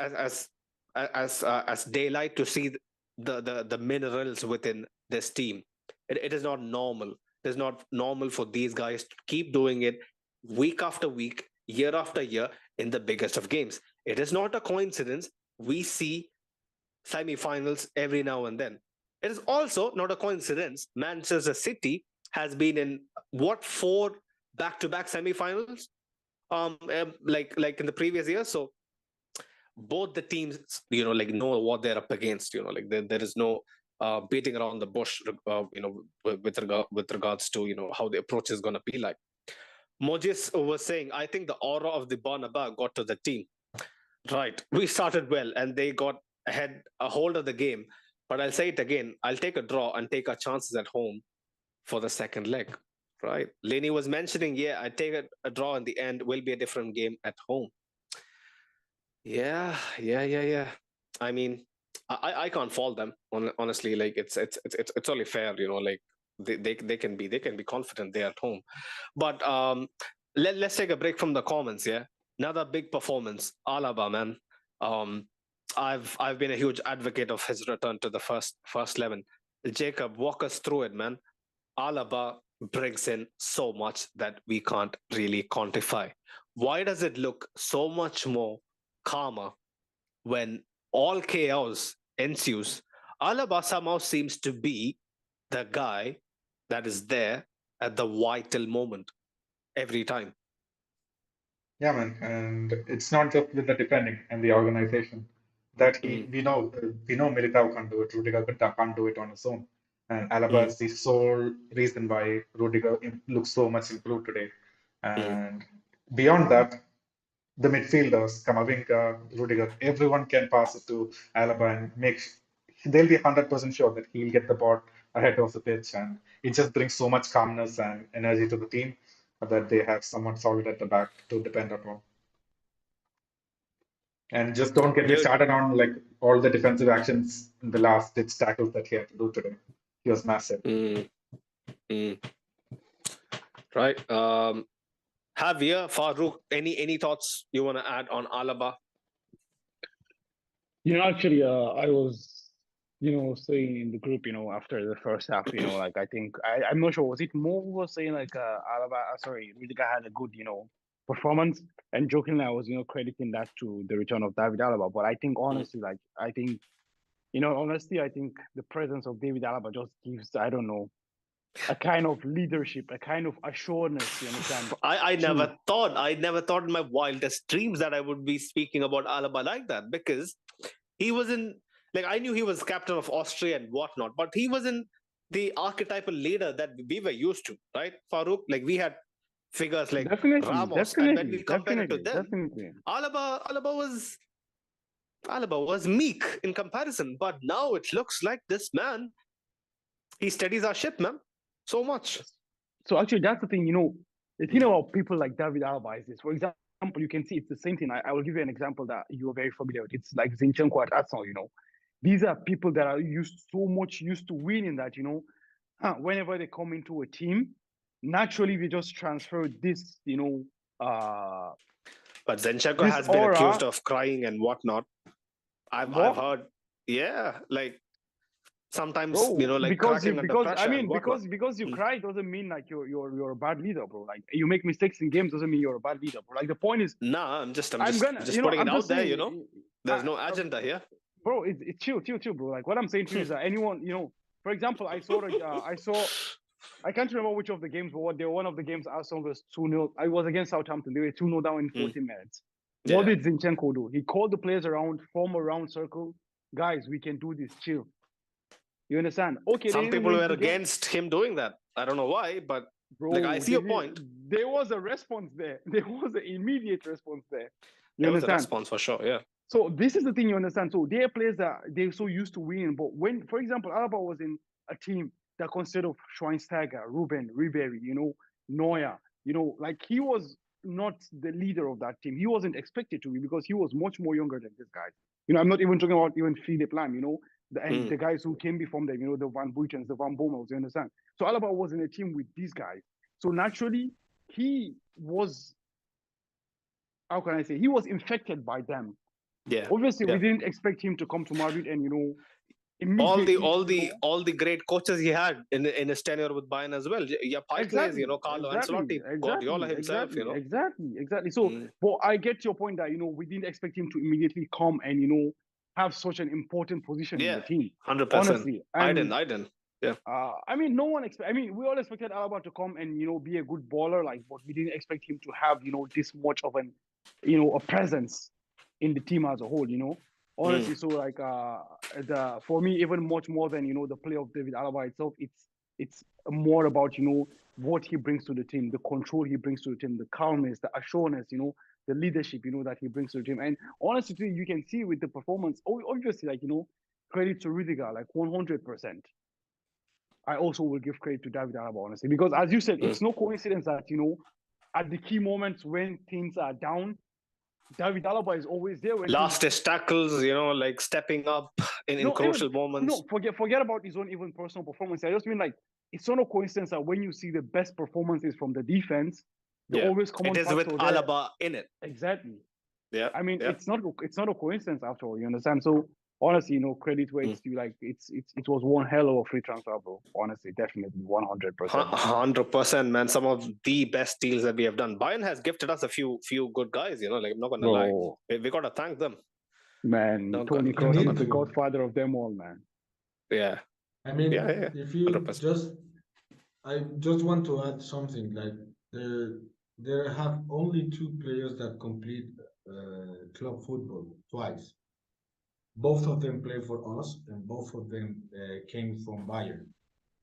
daylight to see the minerals within this team. It is not normal. It is not normal for these guys to keep doing it week after week, year after year in the biggest of games. It is not a coincidence. We see semi-finals every now and then. It is also not a coincidence Manchester City has been in 4 back-to-back semi-finals, like in the previous year. So both the teams, like know what they're up against. Like there is no beating around the bush, with regards to how the approach is going to be like. Mojis was saying, I think the aura of the Bernabeu got to the team. Right, we started well, and they got a hold of the game. But I'll say it again: I'll take a draw and take our chances at home for the second leg. Right, Lenny was mentioning, I take a draw in the end. Will be a different game at home. Yeah. I mean, I can't fault them. Honestly, like it's only fair, like they can be confident they're at home. But let's take a break from the comments. Yeah, another big performance, Alaba, man. I've been a huge advocate of his return to the first 11. Jacob, walk us through it, man. Alaba brings in so much that we can't really quantify. Why does it look so much more calmer when all chaos ensues? Alaba somehow seems to be the guy that is there at the vital moment every time. Yeah, man, and it's not just with the defending and the organization that we know Militao can't do it, Rudiger can't do it on his own, and Alaba is the sole reason why Rudiger looks so much improved today. And beyond that, the midfielders, Camavinga, Rudiger, everyone can pass it to Alaba and they'll be 100% sure that he'll get the ball ahead of the pitch, and it just brings so much calmness and energy to the team that they have someone solid at the back to depend upon. And just don't get me started on like all the defensive actions in the last ditch tackles that he had to do today. He was massive. Right. Javier, Farouk, any thoughts you want to add on Alaba? Actually, I was, saying in the group, after the first half, like I think I'm not sure, was it Mo who was saying like Alaba? Rudiger had a good, performance, and jokingly I was, crediting that to the return of David Alaba. But I think honestly, I think the presence of David Alaba just gives, I don't know, a kind of leadership, a kind of assuredness. You understand? I never thought in my wildest dreams that I would be speaking about Alaba like that, because he wasn't, like, I knew he was captain of Austria and whatnot, but he wasn't the archetypal leader that we were used to, right, Farouk? Like, we had figures like Ramos, and when we compare it to them, Alaba was meek in comparison. But now it looks like this man, he steadies our ship, man, so much. So actually, that's the thing, the thing about people like David Alaba is this. For example, you can see it's the same thing. I will give you an example that you are very familiar with. It's like Zinchenko at Arsenal, These are people that are used to winning that, whenever they come into a team, naturally they just transfer this, But Zinchenko has been accused of crying and whatnot. I've heard, like, sometimes, like, because cracking under pressure because you cry doesn't mean like you're a bad leader, bro. Like, you make mistakes in games doesn't mean you're a bad leader, bro. Like, the point is, I'm just putting it out there, There's no agenda here, bro. It's chill, bro. Like, what I'm saying to you is that anyone, for example, I can't remember which of the games, but one of the games Arsenal was 2-0. I was against Southampton. They were 2-0 down in 14 minutes. What did Zinchenko do? He called the players around, form a round circle. Guys, we can do this. Chill. You understand? Okay. Some people were against him doing that. I don't know why, but bro, like, I see your point. There was a response there. There was an immediate response there. There was a response for sure, yeah. So this is the thing, you understand. So there are players that they're so used to winning. But when, for example, Alaba was in a team that consisted of Schweinsteiger, Ruben, Ribery, Neuer, like, he was not the leader of that team. He wasn't expected to be because he was much more younger than this guy. I'm not even talking about even Philipp Lahm, and the guys who came before them, the Van Buitens, the Van Bommels, you understand? So Alaba was in a team with these guys. So naturally, he was, how can I say, he was infected by them. Yeah. Obviously, we didn't expect him to come to Madrid and, all the great coaches he had in his tenure with Bayern as well. Yeah, exactly. Carlo Ancelotti, Guardiola himself, Exactly. So, but I get your point that, we didn't expect him to immediately come and, have such an important position in the team. 100%. Honestly. And, I didn't. Yeah. No one we all expected Alaba to come and, be a good baller, like, but we didn't expect him to have, this much of an, a presence in the team as a whole, honestly. So like for me, even much more than the play of David Alaba itself, it's more about what he brings to the team, the control he brings to the team, the calmness, the assurance, the leadership that he brings to the team. And honestly, you can see with the performance, obviously, like credit to Rudiger, like 100%. I also will give credit to David Alaba, honestly, because as you said, it's no coincidence that at the key moments when things are down, David Alaba is always there. When last tackles, like stepping up in crucial moments. No, forget about his own even personal performance. I just mean like it's not a coincidence that when you see the best performances from the defense, always common it is with Alaba in it. Exactly. Yeah. I mean, it's not a coincidence after all. You understand? So honestly, credit where it's due. Like it was one hell of a free transfer, bro. Honestly, definitely 100%. 100%, man. Some of the best deals that we have done. Bayern has gifted us a few good guys. Like I'm not gonna lie, we gotta thank them. Man, Toni Kroos is the godfather of them all, man. Yeah. I mean, if you 100%. I just want to add something. Like there have only 2 players that complete club football twice. Both of them play for us, and both of them came from Bayern.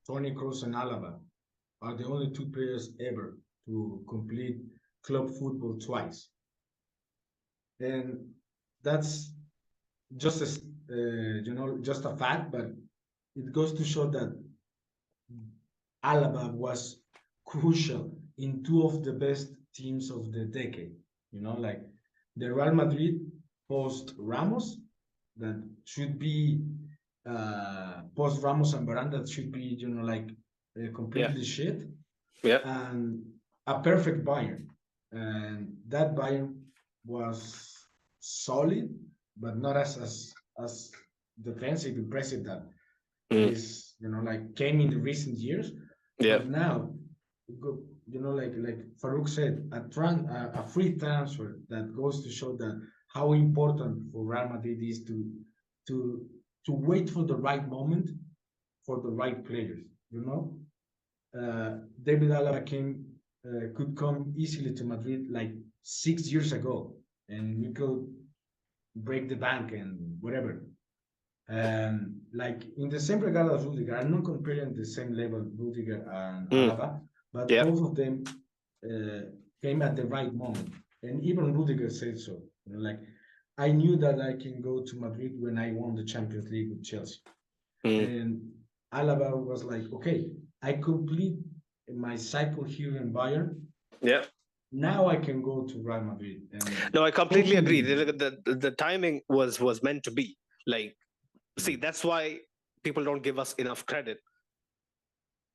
Toni Kroos and Alaba are the only 2 players ever to complete club football twice. And that's just just a fact, but it goes to show that Alaba was crucial in 2 of the best teams of the decade. Like the Real Madrid post Ramos, that should be post Ramos and Varane, that should be completely shit. Yeah. And a perfect Bayern, and that Bayern was solid, but not as defensive impressive that is came in the recent years. Yeah. But now, like Farouk said, a free transfer that goes to show that how important for Real Madrid is to wait for the right moment for the right players. David Alaba could come easily to Madrid like 6 years ago, and we could break the bank and whatever. Like in the same regard as Rudiger, I'm not comparing the same level Rudiger and Alaba, but both of them came at the right moment. And even Rudiger said so. Like I knew that I can go to Madrid when I won the Champions League with Chelsea. And Alaba was like, okay, I complete my cycle here in Bayern. Yeah. Now I can go to Real Madrid. No, I completely agree. The timing was meant to be. Like, see, that's why people don't give us enough credit.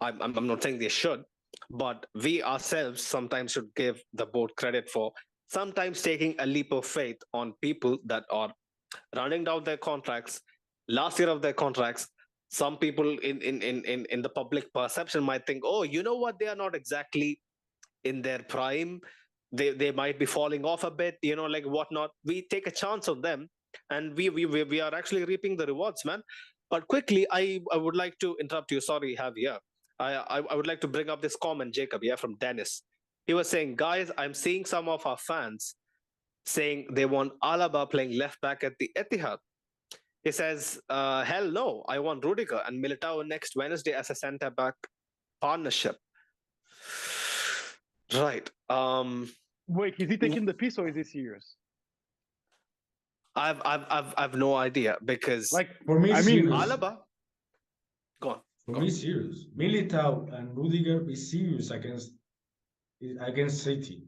I'm not saying they should, but we ourselves sometimes should give the board credit for sometimes taking a leap of faith on people that are running down their contracts, last year of their contracts. Some people in the public perception might think, oh, you know what, they are not exactly in their prime. They might be falling off a bit, like whatnot. We take a chance on them, and we are actually reaping the rewards, man. But quickly, I would like to interrupt you. Sorry, Javier. I would like to bring up this comment, Jacob, from Dennis. He was saying, guys, I'm seeing some of our fans saying they want Alaba playing left back at the Etihad. He says, hell no, I want Rudiger and Militao next Wednesday as a centre back partnership. Right. Wait, is he taking the piss or is he serious? I've no idea, because like for me, Alaba. Go on. For me, serious. Militao and Rudiger is serious against City.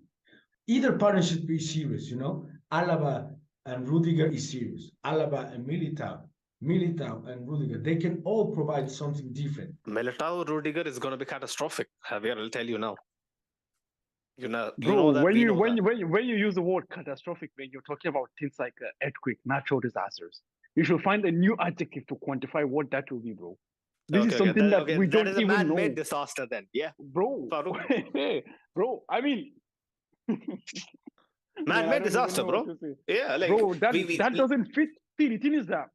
Either partnership is serious, Alaba and Rudiger is serious. Alaba and Militao and Rudiger, they can all provide something different. Militao Rudiger is going to be catastrophic, Javier. I'll tell you now. Bro, when you use the word catastrophic, when you're talking about things like earthquake, natural disasters, you should find a new adjective to quantify what that will be, bro. This is something that we don't even know. That is a man-made disaster then, yeah. Bro, bro, I mean... man-made disaster, bro. Yeah, like... Bro, that doesn't fit. See, the thing is that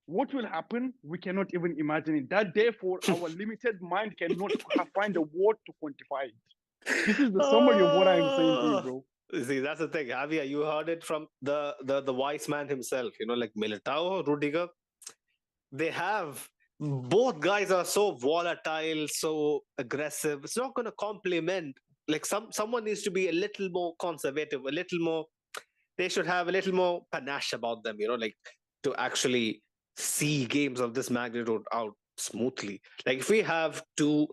what will happen, we cannot even imagine it. That, therefore, our limited mind cannot find a word to quantify it. This is the summary of what I'm saying to you, bro. See, that's the thing, Javier. You heard it from the wise man himself. Like Militao, Rudiger. They have both guys are so volatile, so aggressive. It's not going to complement. Like someone needs to be a little more conservative, a little more. They should have a little more panache about them. Like to actually see games of this magnitude out smoothly. Like if we have two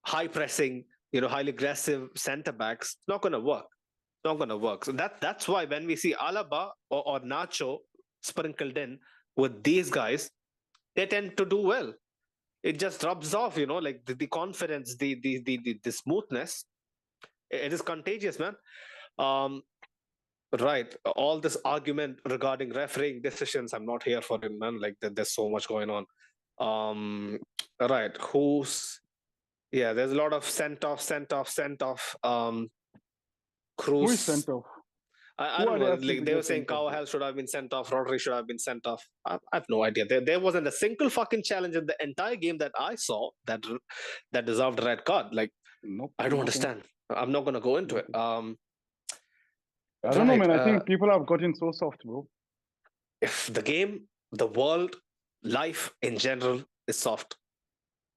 high pressing, highly aggressive center backs, it's not going to work. It's not going to work. So that's why when we see Alaba or Nacho sprinkled in with these guys, they tend to do well. It just rubs off, like the confidence, the smoothness. It is contagious, man. Right. All this argument regarding refereeing decisions, I'm not here for it, man. Like there's so much going on. Right. There's a lot of sent off. Who is Cruz. sent off? I don't know. Like they were saying Carvajal should have been sent off, Rodri should have been sent off. I have no idea. There wasn't a single fucking challenge in the entire game that I saw that deserved a red card. Like, Nope. I don't understand. I'm not gonna go into it. I don't know, man. I think people have gotten so soft, bro. If the game, the world, life in general is soft.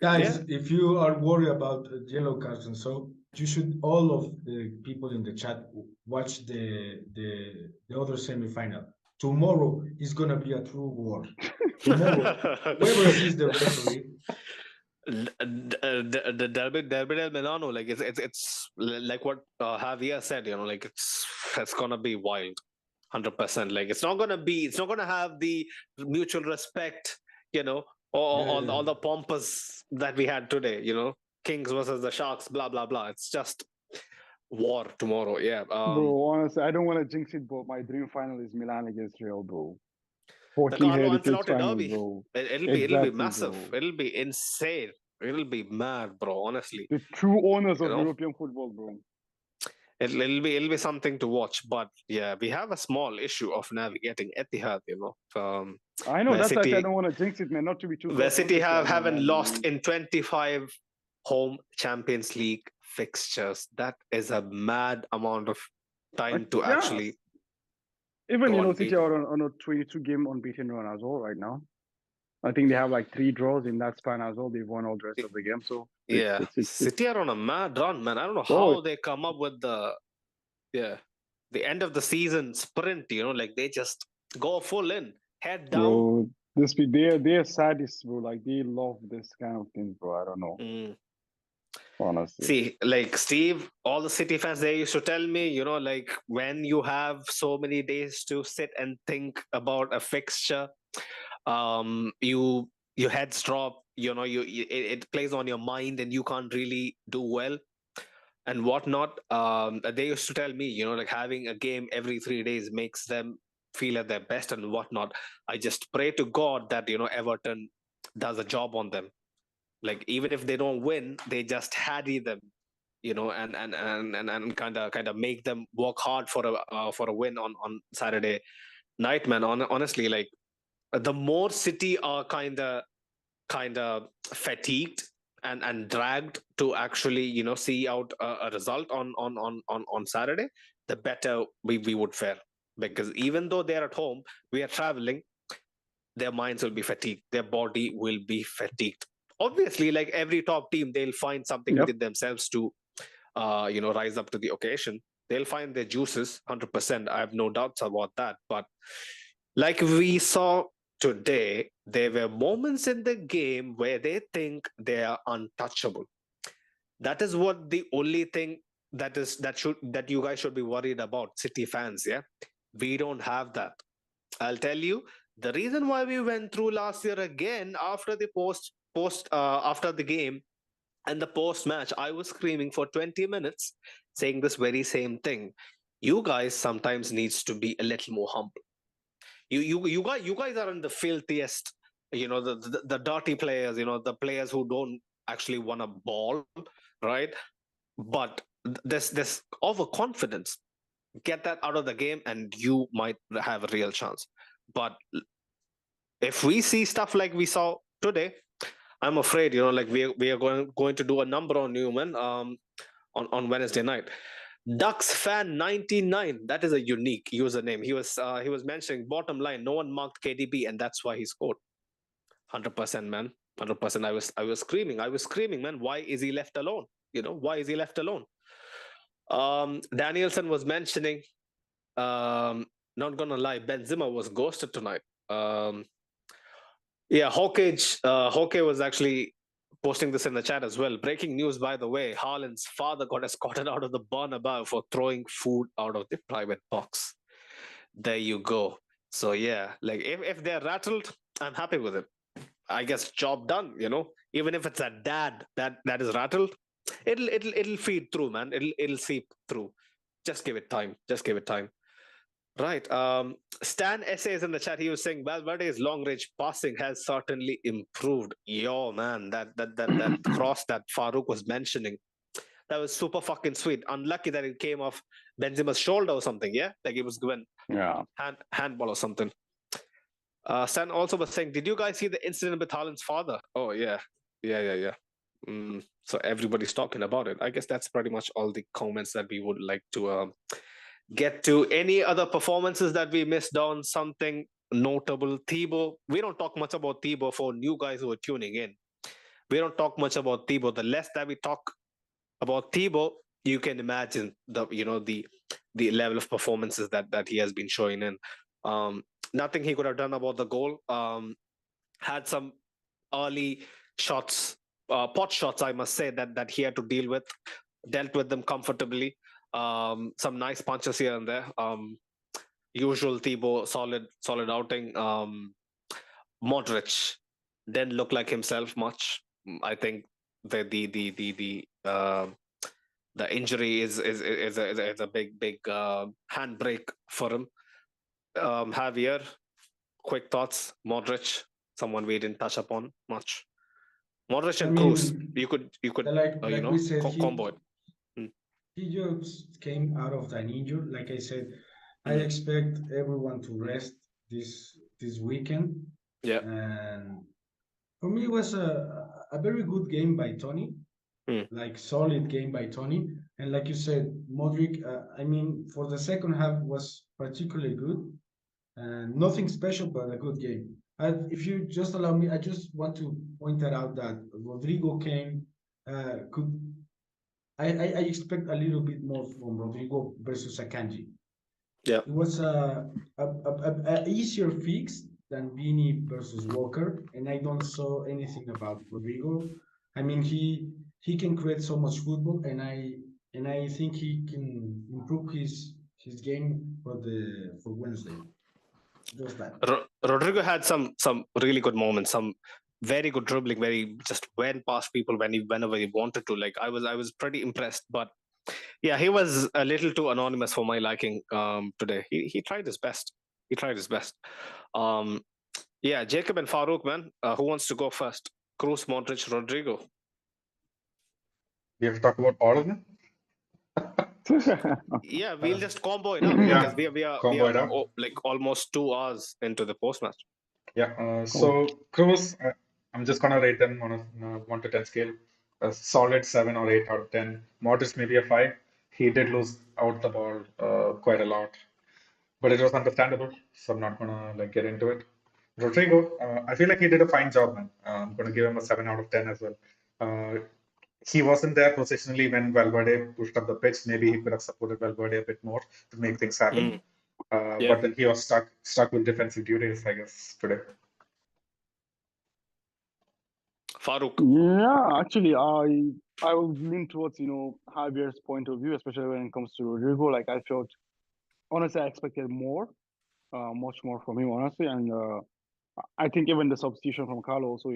Guys, if you are worried about yellow cards and so, you should all of the people in the chat watch the other semi-final. Tomorrow is gonna be a true war. Tomorrow, whoever sees the referee. The Derby del Milano, like it's like what Javier said, like it's gonna be wild, 100%. Like it's not gonna have the mutual respect, or all the pompous that we had today, Kings versus the Sharks, blah blah blah. It's just war tomorrow. Yeah. Bro, honestly, I don't want to jinx it, but my dream final is Milan against Real, bro. The Carlo Heritage Ancelotti final, derby. bro. It'll be massive. Bro. It'll be insane. It'll be mad, bro. Honestly, The true owners of European football, bro. It'll be something to watch. But yeah, we have a small issue of navigating Etihad. I know that's why City, I don't want to jinx it, man. Not to be too. Where City haven't lost in 25 home Champions League fixtures. That is a mad amount of time to actually. Even City are on a 22 game unbeaten run as well right now. I think they have like 3 draws in that span as well. They've won all the rest of the game. So City are on a mad run, man. I don't know how they come up with the end of the season sprint. Like they just go full in, head down. Bro, they're sadists, bro. Like they love this kind of thing, bro. I don't know. Honestly. See, like Steve, all the City fans, they used to tell me, like when you have so many days to sit and think about a fixture, your heads drop, it plays on your mind and you can't really do well and whatnot. They used to tell me, like having a game every 3 days makes them feel at their best and whatnot. I just pray to God that, Everton does a job on them. Like even if they don't win, they just hardy them, and kind of make them work hard for a win on Saturday night, man. Honestly, like the more City are kind of fatigued and dragged to actually see out a result on Saturday, the better we would fare. Because even though they're at home, we are traveling, their minds will be fatigued, their body will be fatigued. Obviously, like every top team, they'll find something within themselves to rise up to the occasion. They'll find their juices, 100%. I have no doubts about that. But like we saw today, there were moments in the game where they think they are untouchable. That is what the only thing that you guys should be worried about, City fans. Yeah, we don't have that. I'll tell you the reason why we went through last year again after the after the game and the post match. I was screaming for 20 minutes, saying this very same thing. You guys sometimes needs to be a little more humble. You guys are in the filthiest, the dirty players, the players who don't actually want a ball, right? But this overconfidence, get that out of the game and you might have a real chance. But if we see stuff like we saw today, I'm afraid, like we are going to do a number on Newman on Wednesday night. Ducks fan 99. That is a unique username. He was mentioning bottom line. No one marked KDB, and that's why he scored. 100%, man. 100%. I was screaming, man. Why is he left alone? Why is he left alone? Danielson was mentioning. Not gonna lie, Benzema was ghosted tonight. Yeah, Hawkeye was actually posting this in the chat as well. Breaking news, by the way, Haaland's father got escorted out of the Bernabeu for throwing food out of the private box. There you go. So yeah, like if they're rattled, I'm happy with it. I guess job done, Even if it's a dad that is rattled, it'll feed through, man. It'll seep through. Just give it time. Right. Stan essays in the chat. He was saying Valverde's long range passing has certainly improved. Yo, man, that cross that Farouk was mentioning, that was super fucking sweet. Unlucky that it came off Benzema's shoulder or something. Yeah, like it was given handball or something. Stan also was saying, did you guys see the incident with Haaland's father? Oh yeah. So everybody's talking about it. I guess that's pretty much all the comments that we would like to get to. Any other performances that we missed on? Something notable? Thibaut. We don't talk much about Thibaut for new guys who are tuning in. We don't talk much about Thibaut. The less that we talk about Thibaut, you can imagine the level of performances that he has been showing in. Nothing he could have done about the goal. Had some early shots, pot shots, I must say, that he had to deal with. Dealt with them comfortably. Some nice punches here and there. Usual Thibaut, solid outing. Modric didn't look like himself much. I think the injury is a big handbrake for him. Javier, quick thoughts. Modric, someone we didn't touch upon much. Modric and Cruz, you could we said, combo it. He just came out of an injury. Like I said, I expect everyone to rest this weekend. Yeah. And for me, it was a very good game by Tony. Like solid game by Tony. And like you said, Modric, for the second half was particularly good. Nothing special, but a good game. If you just allow me, I just want to point that out that Rodrigo came, I expect a little bit more from Rodrigo versus Akanji. Yeah. It was a easier fix than Vini versus Walker, and I don't saw anything about Rodrigo. He can create so much football, and I think he can improve his game for Wednesday. Just that. Rodrigo had some really good moments, some very good dribbling, where he just went past people whenever he wanted to. Like I was pretty impressed, but yeah, he was a little too anonymous for my liking today. He tried his best. Yeah, Jacob and Farouk, man. Who wants to go first? Cruz, Modric, Rodrigo. We have to talk about all of them. Yeah, we'll just combo it up because we are like almost 2 hours into the post match. Yeah. So Cruz, I'm just gonna rate them on a 1 to 10 scale. A solid 7 or 8 out of 10. Modric maybe a 5. He did lose out the ball quite a lot, but it was understandable. So I'm not gonna get into it. Rodrigo, I feel like he did a fine job, man. I'm gonna give him a 7 out of 10 as well. He wasn't there positionally when Valverde pushed up the pitch. Maybe he could have supported Valverde a bit more to make things happen. But then he was stuck with defensive duties, I guess, today. Farouk. Yeah, actually, I will lean towards Javier's point of view, especially when it comes to Rodrigo. Like I felt, honestly, I expected more, much more from him, honestly, and I think even the substitution from Carlo also,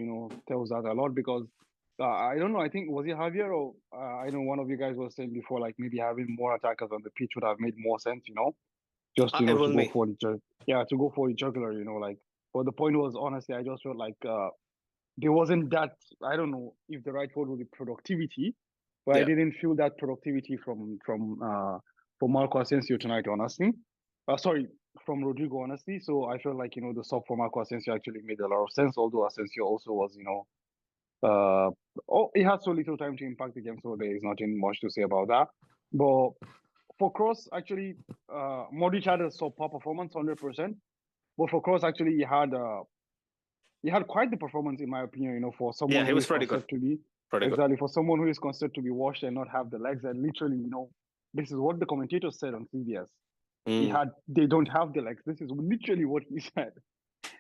tells that a lot because I don't know. I think was it Javier or I know one of you guys was saying before, like maybe having more attackers on the pitch would have made more sense, just to go for the jugular, like. But the point was, honestly, I just felt like there wasn't that. I don't know if the right word would be productivity, but I didn't feel that productivity from Marco Asensio tonight, honestly. Sorry, from Rodrigo, honestly. So I felt like, the sub for Marco Asensio actually made a lot of sense, although Asensio also was, he had so little time to impact the game, so there is nothing much to say about that. But for Kroos, actually, Modric had a subpar performance, 100%. But for Kroos, actually, he had quite the performance, in my opinion. You know, for someone he who was is pretty considered good. to be Pretty good. exactly for someone who is considered to be washed and not have the legs. And literally, you know, this is what the commentators said on CBS. They don't have the legs. This is literally what he said.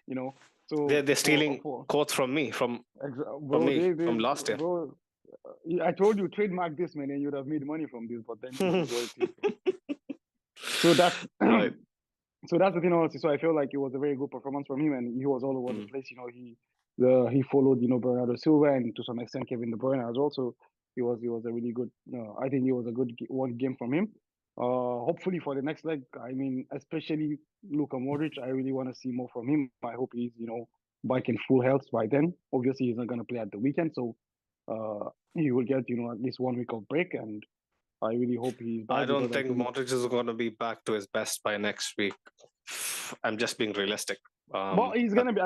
You know, so They're stealing quotes from me from last year. Bro, I told you trademark this, man, and you'd have made money from this. But then this is what it is. So that's right. So that's the thing, honestly. So I feel like it was a very good performance from him, and he was all over the place. You know, he followed, you know, Bernardo Silva and to some extent Kevin De Bruyne as well. So he was a really good. I think it was a good one game from him. Hopefully for the next leg, I mean, especially Luka Modric, I really want to see more from him. I hope he's, you know, back in full health by then. Obviously, he's not going to play at the weekend, so he will get, you know, at least 1 week of break, and I really hope he's back. I don't think Modric is going to be back to his best by next week. I'm just being realistic. Well, he's gonna be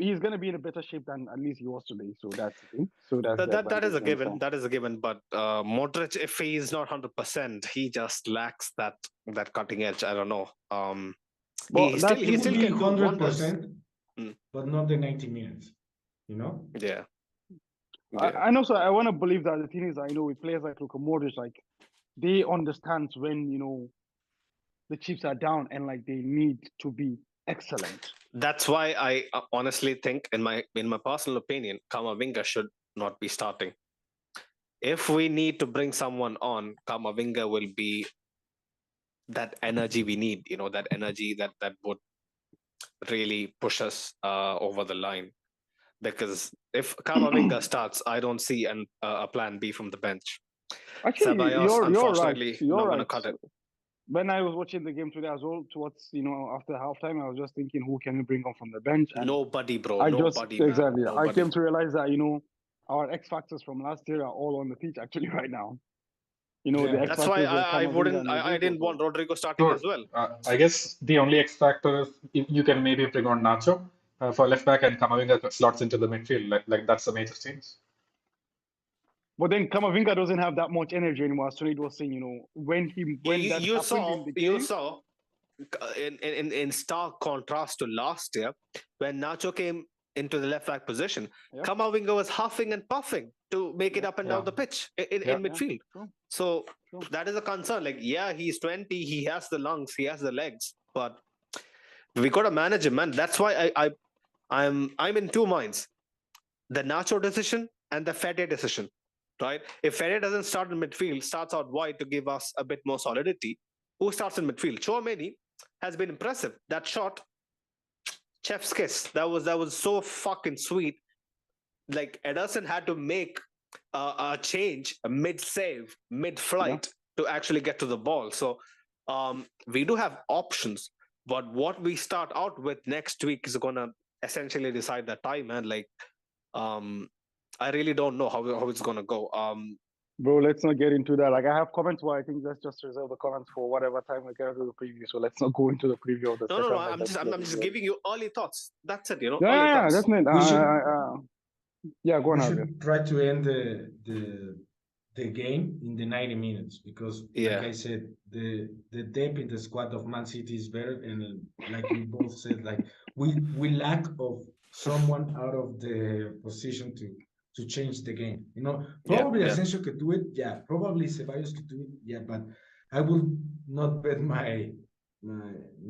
he's gonna be in a better shape than at least he was today. So that's the thing. So that is a given. That is a given. But Modric, if he's not 100%, he just lacks that cutting edge. I don't know. He still can 100%, but not the 90 minutes. You know? Yeah. I know. So I want to believe that the thing is, I know with players like Luka Modric, like they understand when, you know, the chips are down and like they need to be excellent. That's why I honestly think, in my personal opinion, Camavinga should not be starting. If we need to bring someone on, Camavinga will be that energy we need. You know, that energy that would really push us over the line. Because if Camavinga starts, I don't see a plan B from the bench. Actually, Ceballos, unfortunately, you're not right. going to cut it. When I was watching the game today as well, towards, you know, after halftime, I was just thinking, who can we bring on from the bench? And nobody, bro. Exactly. Nobody. I came to realize that, you know, our X factors from last year are all on the pitch actually right now. You know, the X that's why I didn't want Rodrigo starting as well. I guess the only X factor is you can maybe bring on Nacho for left back and Camavinga slots into the midfield. Like that's the major change. But then Camavinga doesn't have that much energy anymore. So it was saying, you know, when that happened in the game, you saw in stark contrast to last year when Nacho came into the left back position, Camavinga was huffing and puffing to make it up and down the pitch in midfield. So that is a concern. Like, he's 20, he has the lungs, he has the legs, but we got to manage him, man. That's why I'm in two minds: the Nacho decision and the Fede decision. Right? If Fede doesn't start in midfield, starts out wide to give us a bit more solidity, who starts in midfield? Chouameni has been impressive. That shot, chef's kiss. That was so fucking sweet. Like, Ederson had to make a change, a mid-save, mid-flight to actually get to the ball. So we do have options, but what we start out with next week is going to essentially decide that time, man. Like, I really don't know how it's going to go. Bro, let's not get into that. Like, I have comments, but I think let's just reserve the comments for whatever time we get to the preview. So let's not go into the preview of the second. No. I'm just giving you early thoughts. That's it, you know. Yeah, that's it. Go on. We should try to end the game in the 90 minutes because, like I said, the depth in the squad of Man City is better, and like you both said, like we lack of someone out of the position to change the game. You know, probably Asensio could do it. Yeah, probably Ceballos could do it. Yeah, but I will not bet my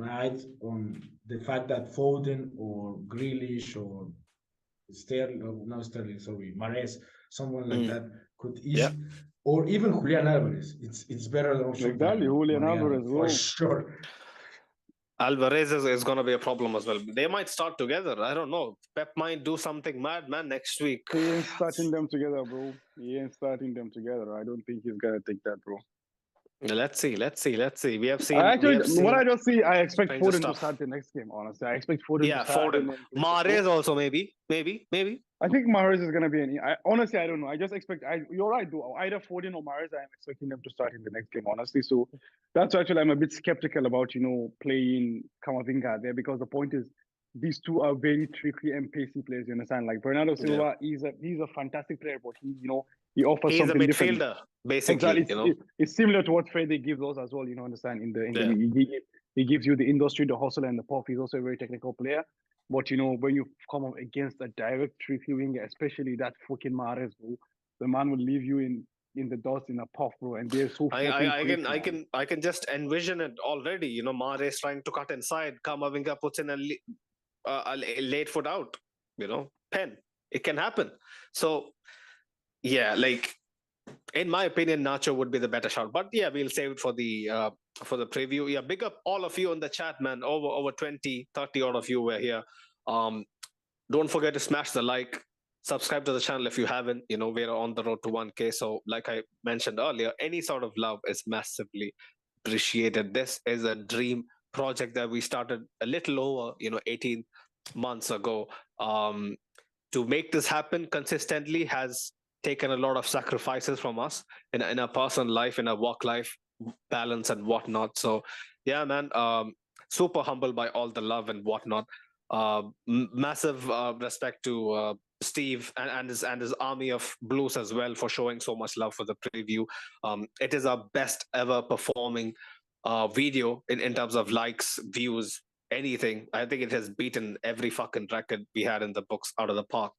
eyes on the fact that Foden or Grealish or Mahrez, someone like that could easily, or even Julian Alvarez. It's better also. Exactly, Julian Alvarez for sure. Alvarez is going to be a problem as well. They might start together. I don't know. Pep might do something mad, man, next week. He ain't starting them together, bro. He ain't starting them together. I don't think he's going to take that, bro. Let's see. We have seen. What I don't see, I expect Foden to start the next game, honestly. I expect Foden to start. Foden. Mahrez also, maybe. I think Mahrez is going to be honestly, I don't know. I just expect, you're right, though. Either Foden or Mahrez, I'm expecting them to start in the next game, honestly. So that's actually, I'm a bit skeptical about, you know, playing Camavinga there, because the point is, these two are very tricky and pacey players, you understand? Like Bernardo Silva, he's a fantastic player, but he, you know, he offers He's a something different. midfielder, basically. Exactly. It's similar to what Freddy gives us as well. Understand in the league, he gives you the industry, the hustle, and the puff. He's also a very technical player. But when you come up against a direct tricky winger, especially that fucking Mahrez, bro, the man will leave you in the dust in a puff, bro. And they're so fucking quick, I can just envision it already. Mahrez trying to cut inside, Camavinga puts in a late foot out. Pen. It can happen. So yeah, like, in my opinion, Nacho would be the better shot. But yeah, we'll save it for the preview. Yeah, big up all of you in the chat, man. Over 20, 30 odd of you were here. Don't forget to smash the like, subscribe to the channel if you haven't. We're on the road to 1K. So like I mentioned earlier, any sort of love is massively appreciated. This is a dream project that we started a little over 18 months ago. To make this happen consistently has taken a lot of sacrifices from us in our personal life, in our work life balance and whatnot. So yeah, man, super humbled by all the love and whatnot. Massive respect to Steve and his army of blues as well for showing so much love for the preview. It is our best ever performing video in terms of likes, views, anything. I think it has beaten every fucking record we had in the books out of the park.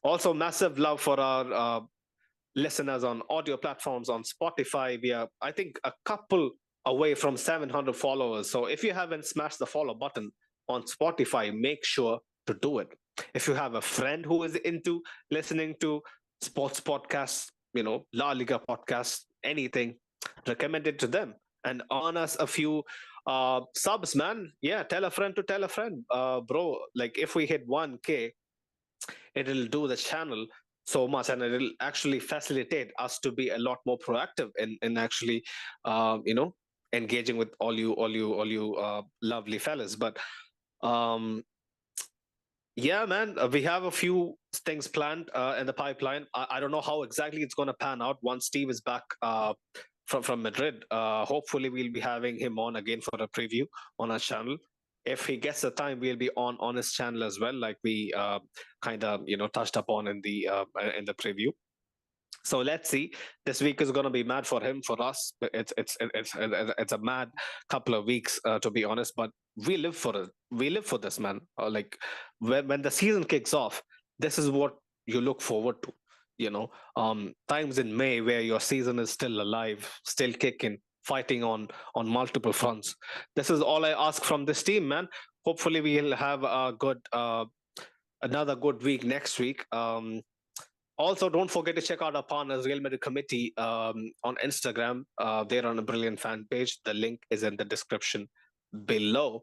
Also, massive love for our listeners on audio platforms on Spotify. We are, I think, a couple away from 700 followers. So if you haven't smashed the follow button on Spotify, make sure to do it. If you have a friend who is into listening to sports podcasts, La Liga podcasts, anything, recommend it to them and earn us a few subs, man. Yeah, tell a friend to tell a friend. Bro, like, if we hit 1K, it'll do the channel so much, and it'll actually facilitate us to be a lot more proactive in actually engaging with all you lovely fellas. But yeah, man, we have a few things planned in the pipeline. I don't know how exactly it's going to pan out once Steve is back from Madrid. Hopefully we'll be having him on again for a preview on our channel. If he gets the time, we'll be on his channel as well, like we kind of touched upon in the preview. So let's see. This week is going to be mad for him, for us. It's a mad couple of weeks, to be honest. But we live for it. We live for this, man. Like, when the season kicks off, this is what you look forward to. Times in May where your season is still alive, still kicking, fighting on multiple fronts. This is all I ask from this team, man. Hopefully we'll have a good another good week next week. Also, don't forget to check out our partners, Real Madrid Committee, on Instagram. They're on a brilliant fan page. The link is in the description below.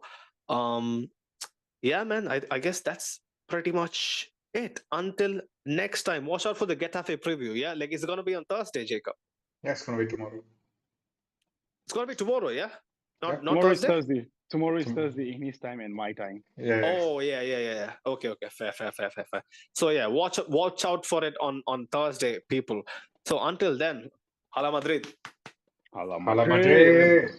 Yeah, man, I guess that's pretty much it. Until next time, watch out for the Getafe preview. Yeah, like, it's going to be on Thursday, Jacob. Yeah, it's going to be tomorrow. It's going to be tomorrow, yeah? Not tomorrow Thursday? is Thursday. Tomorrow is Thursday in his time and my time. Yeah. Oh, yeah. Okay. Fair. So yeah, watch out for it on Thursday, people. So until then, Hala Madrid. Hala Hala Madrid. Madrid.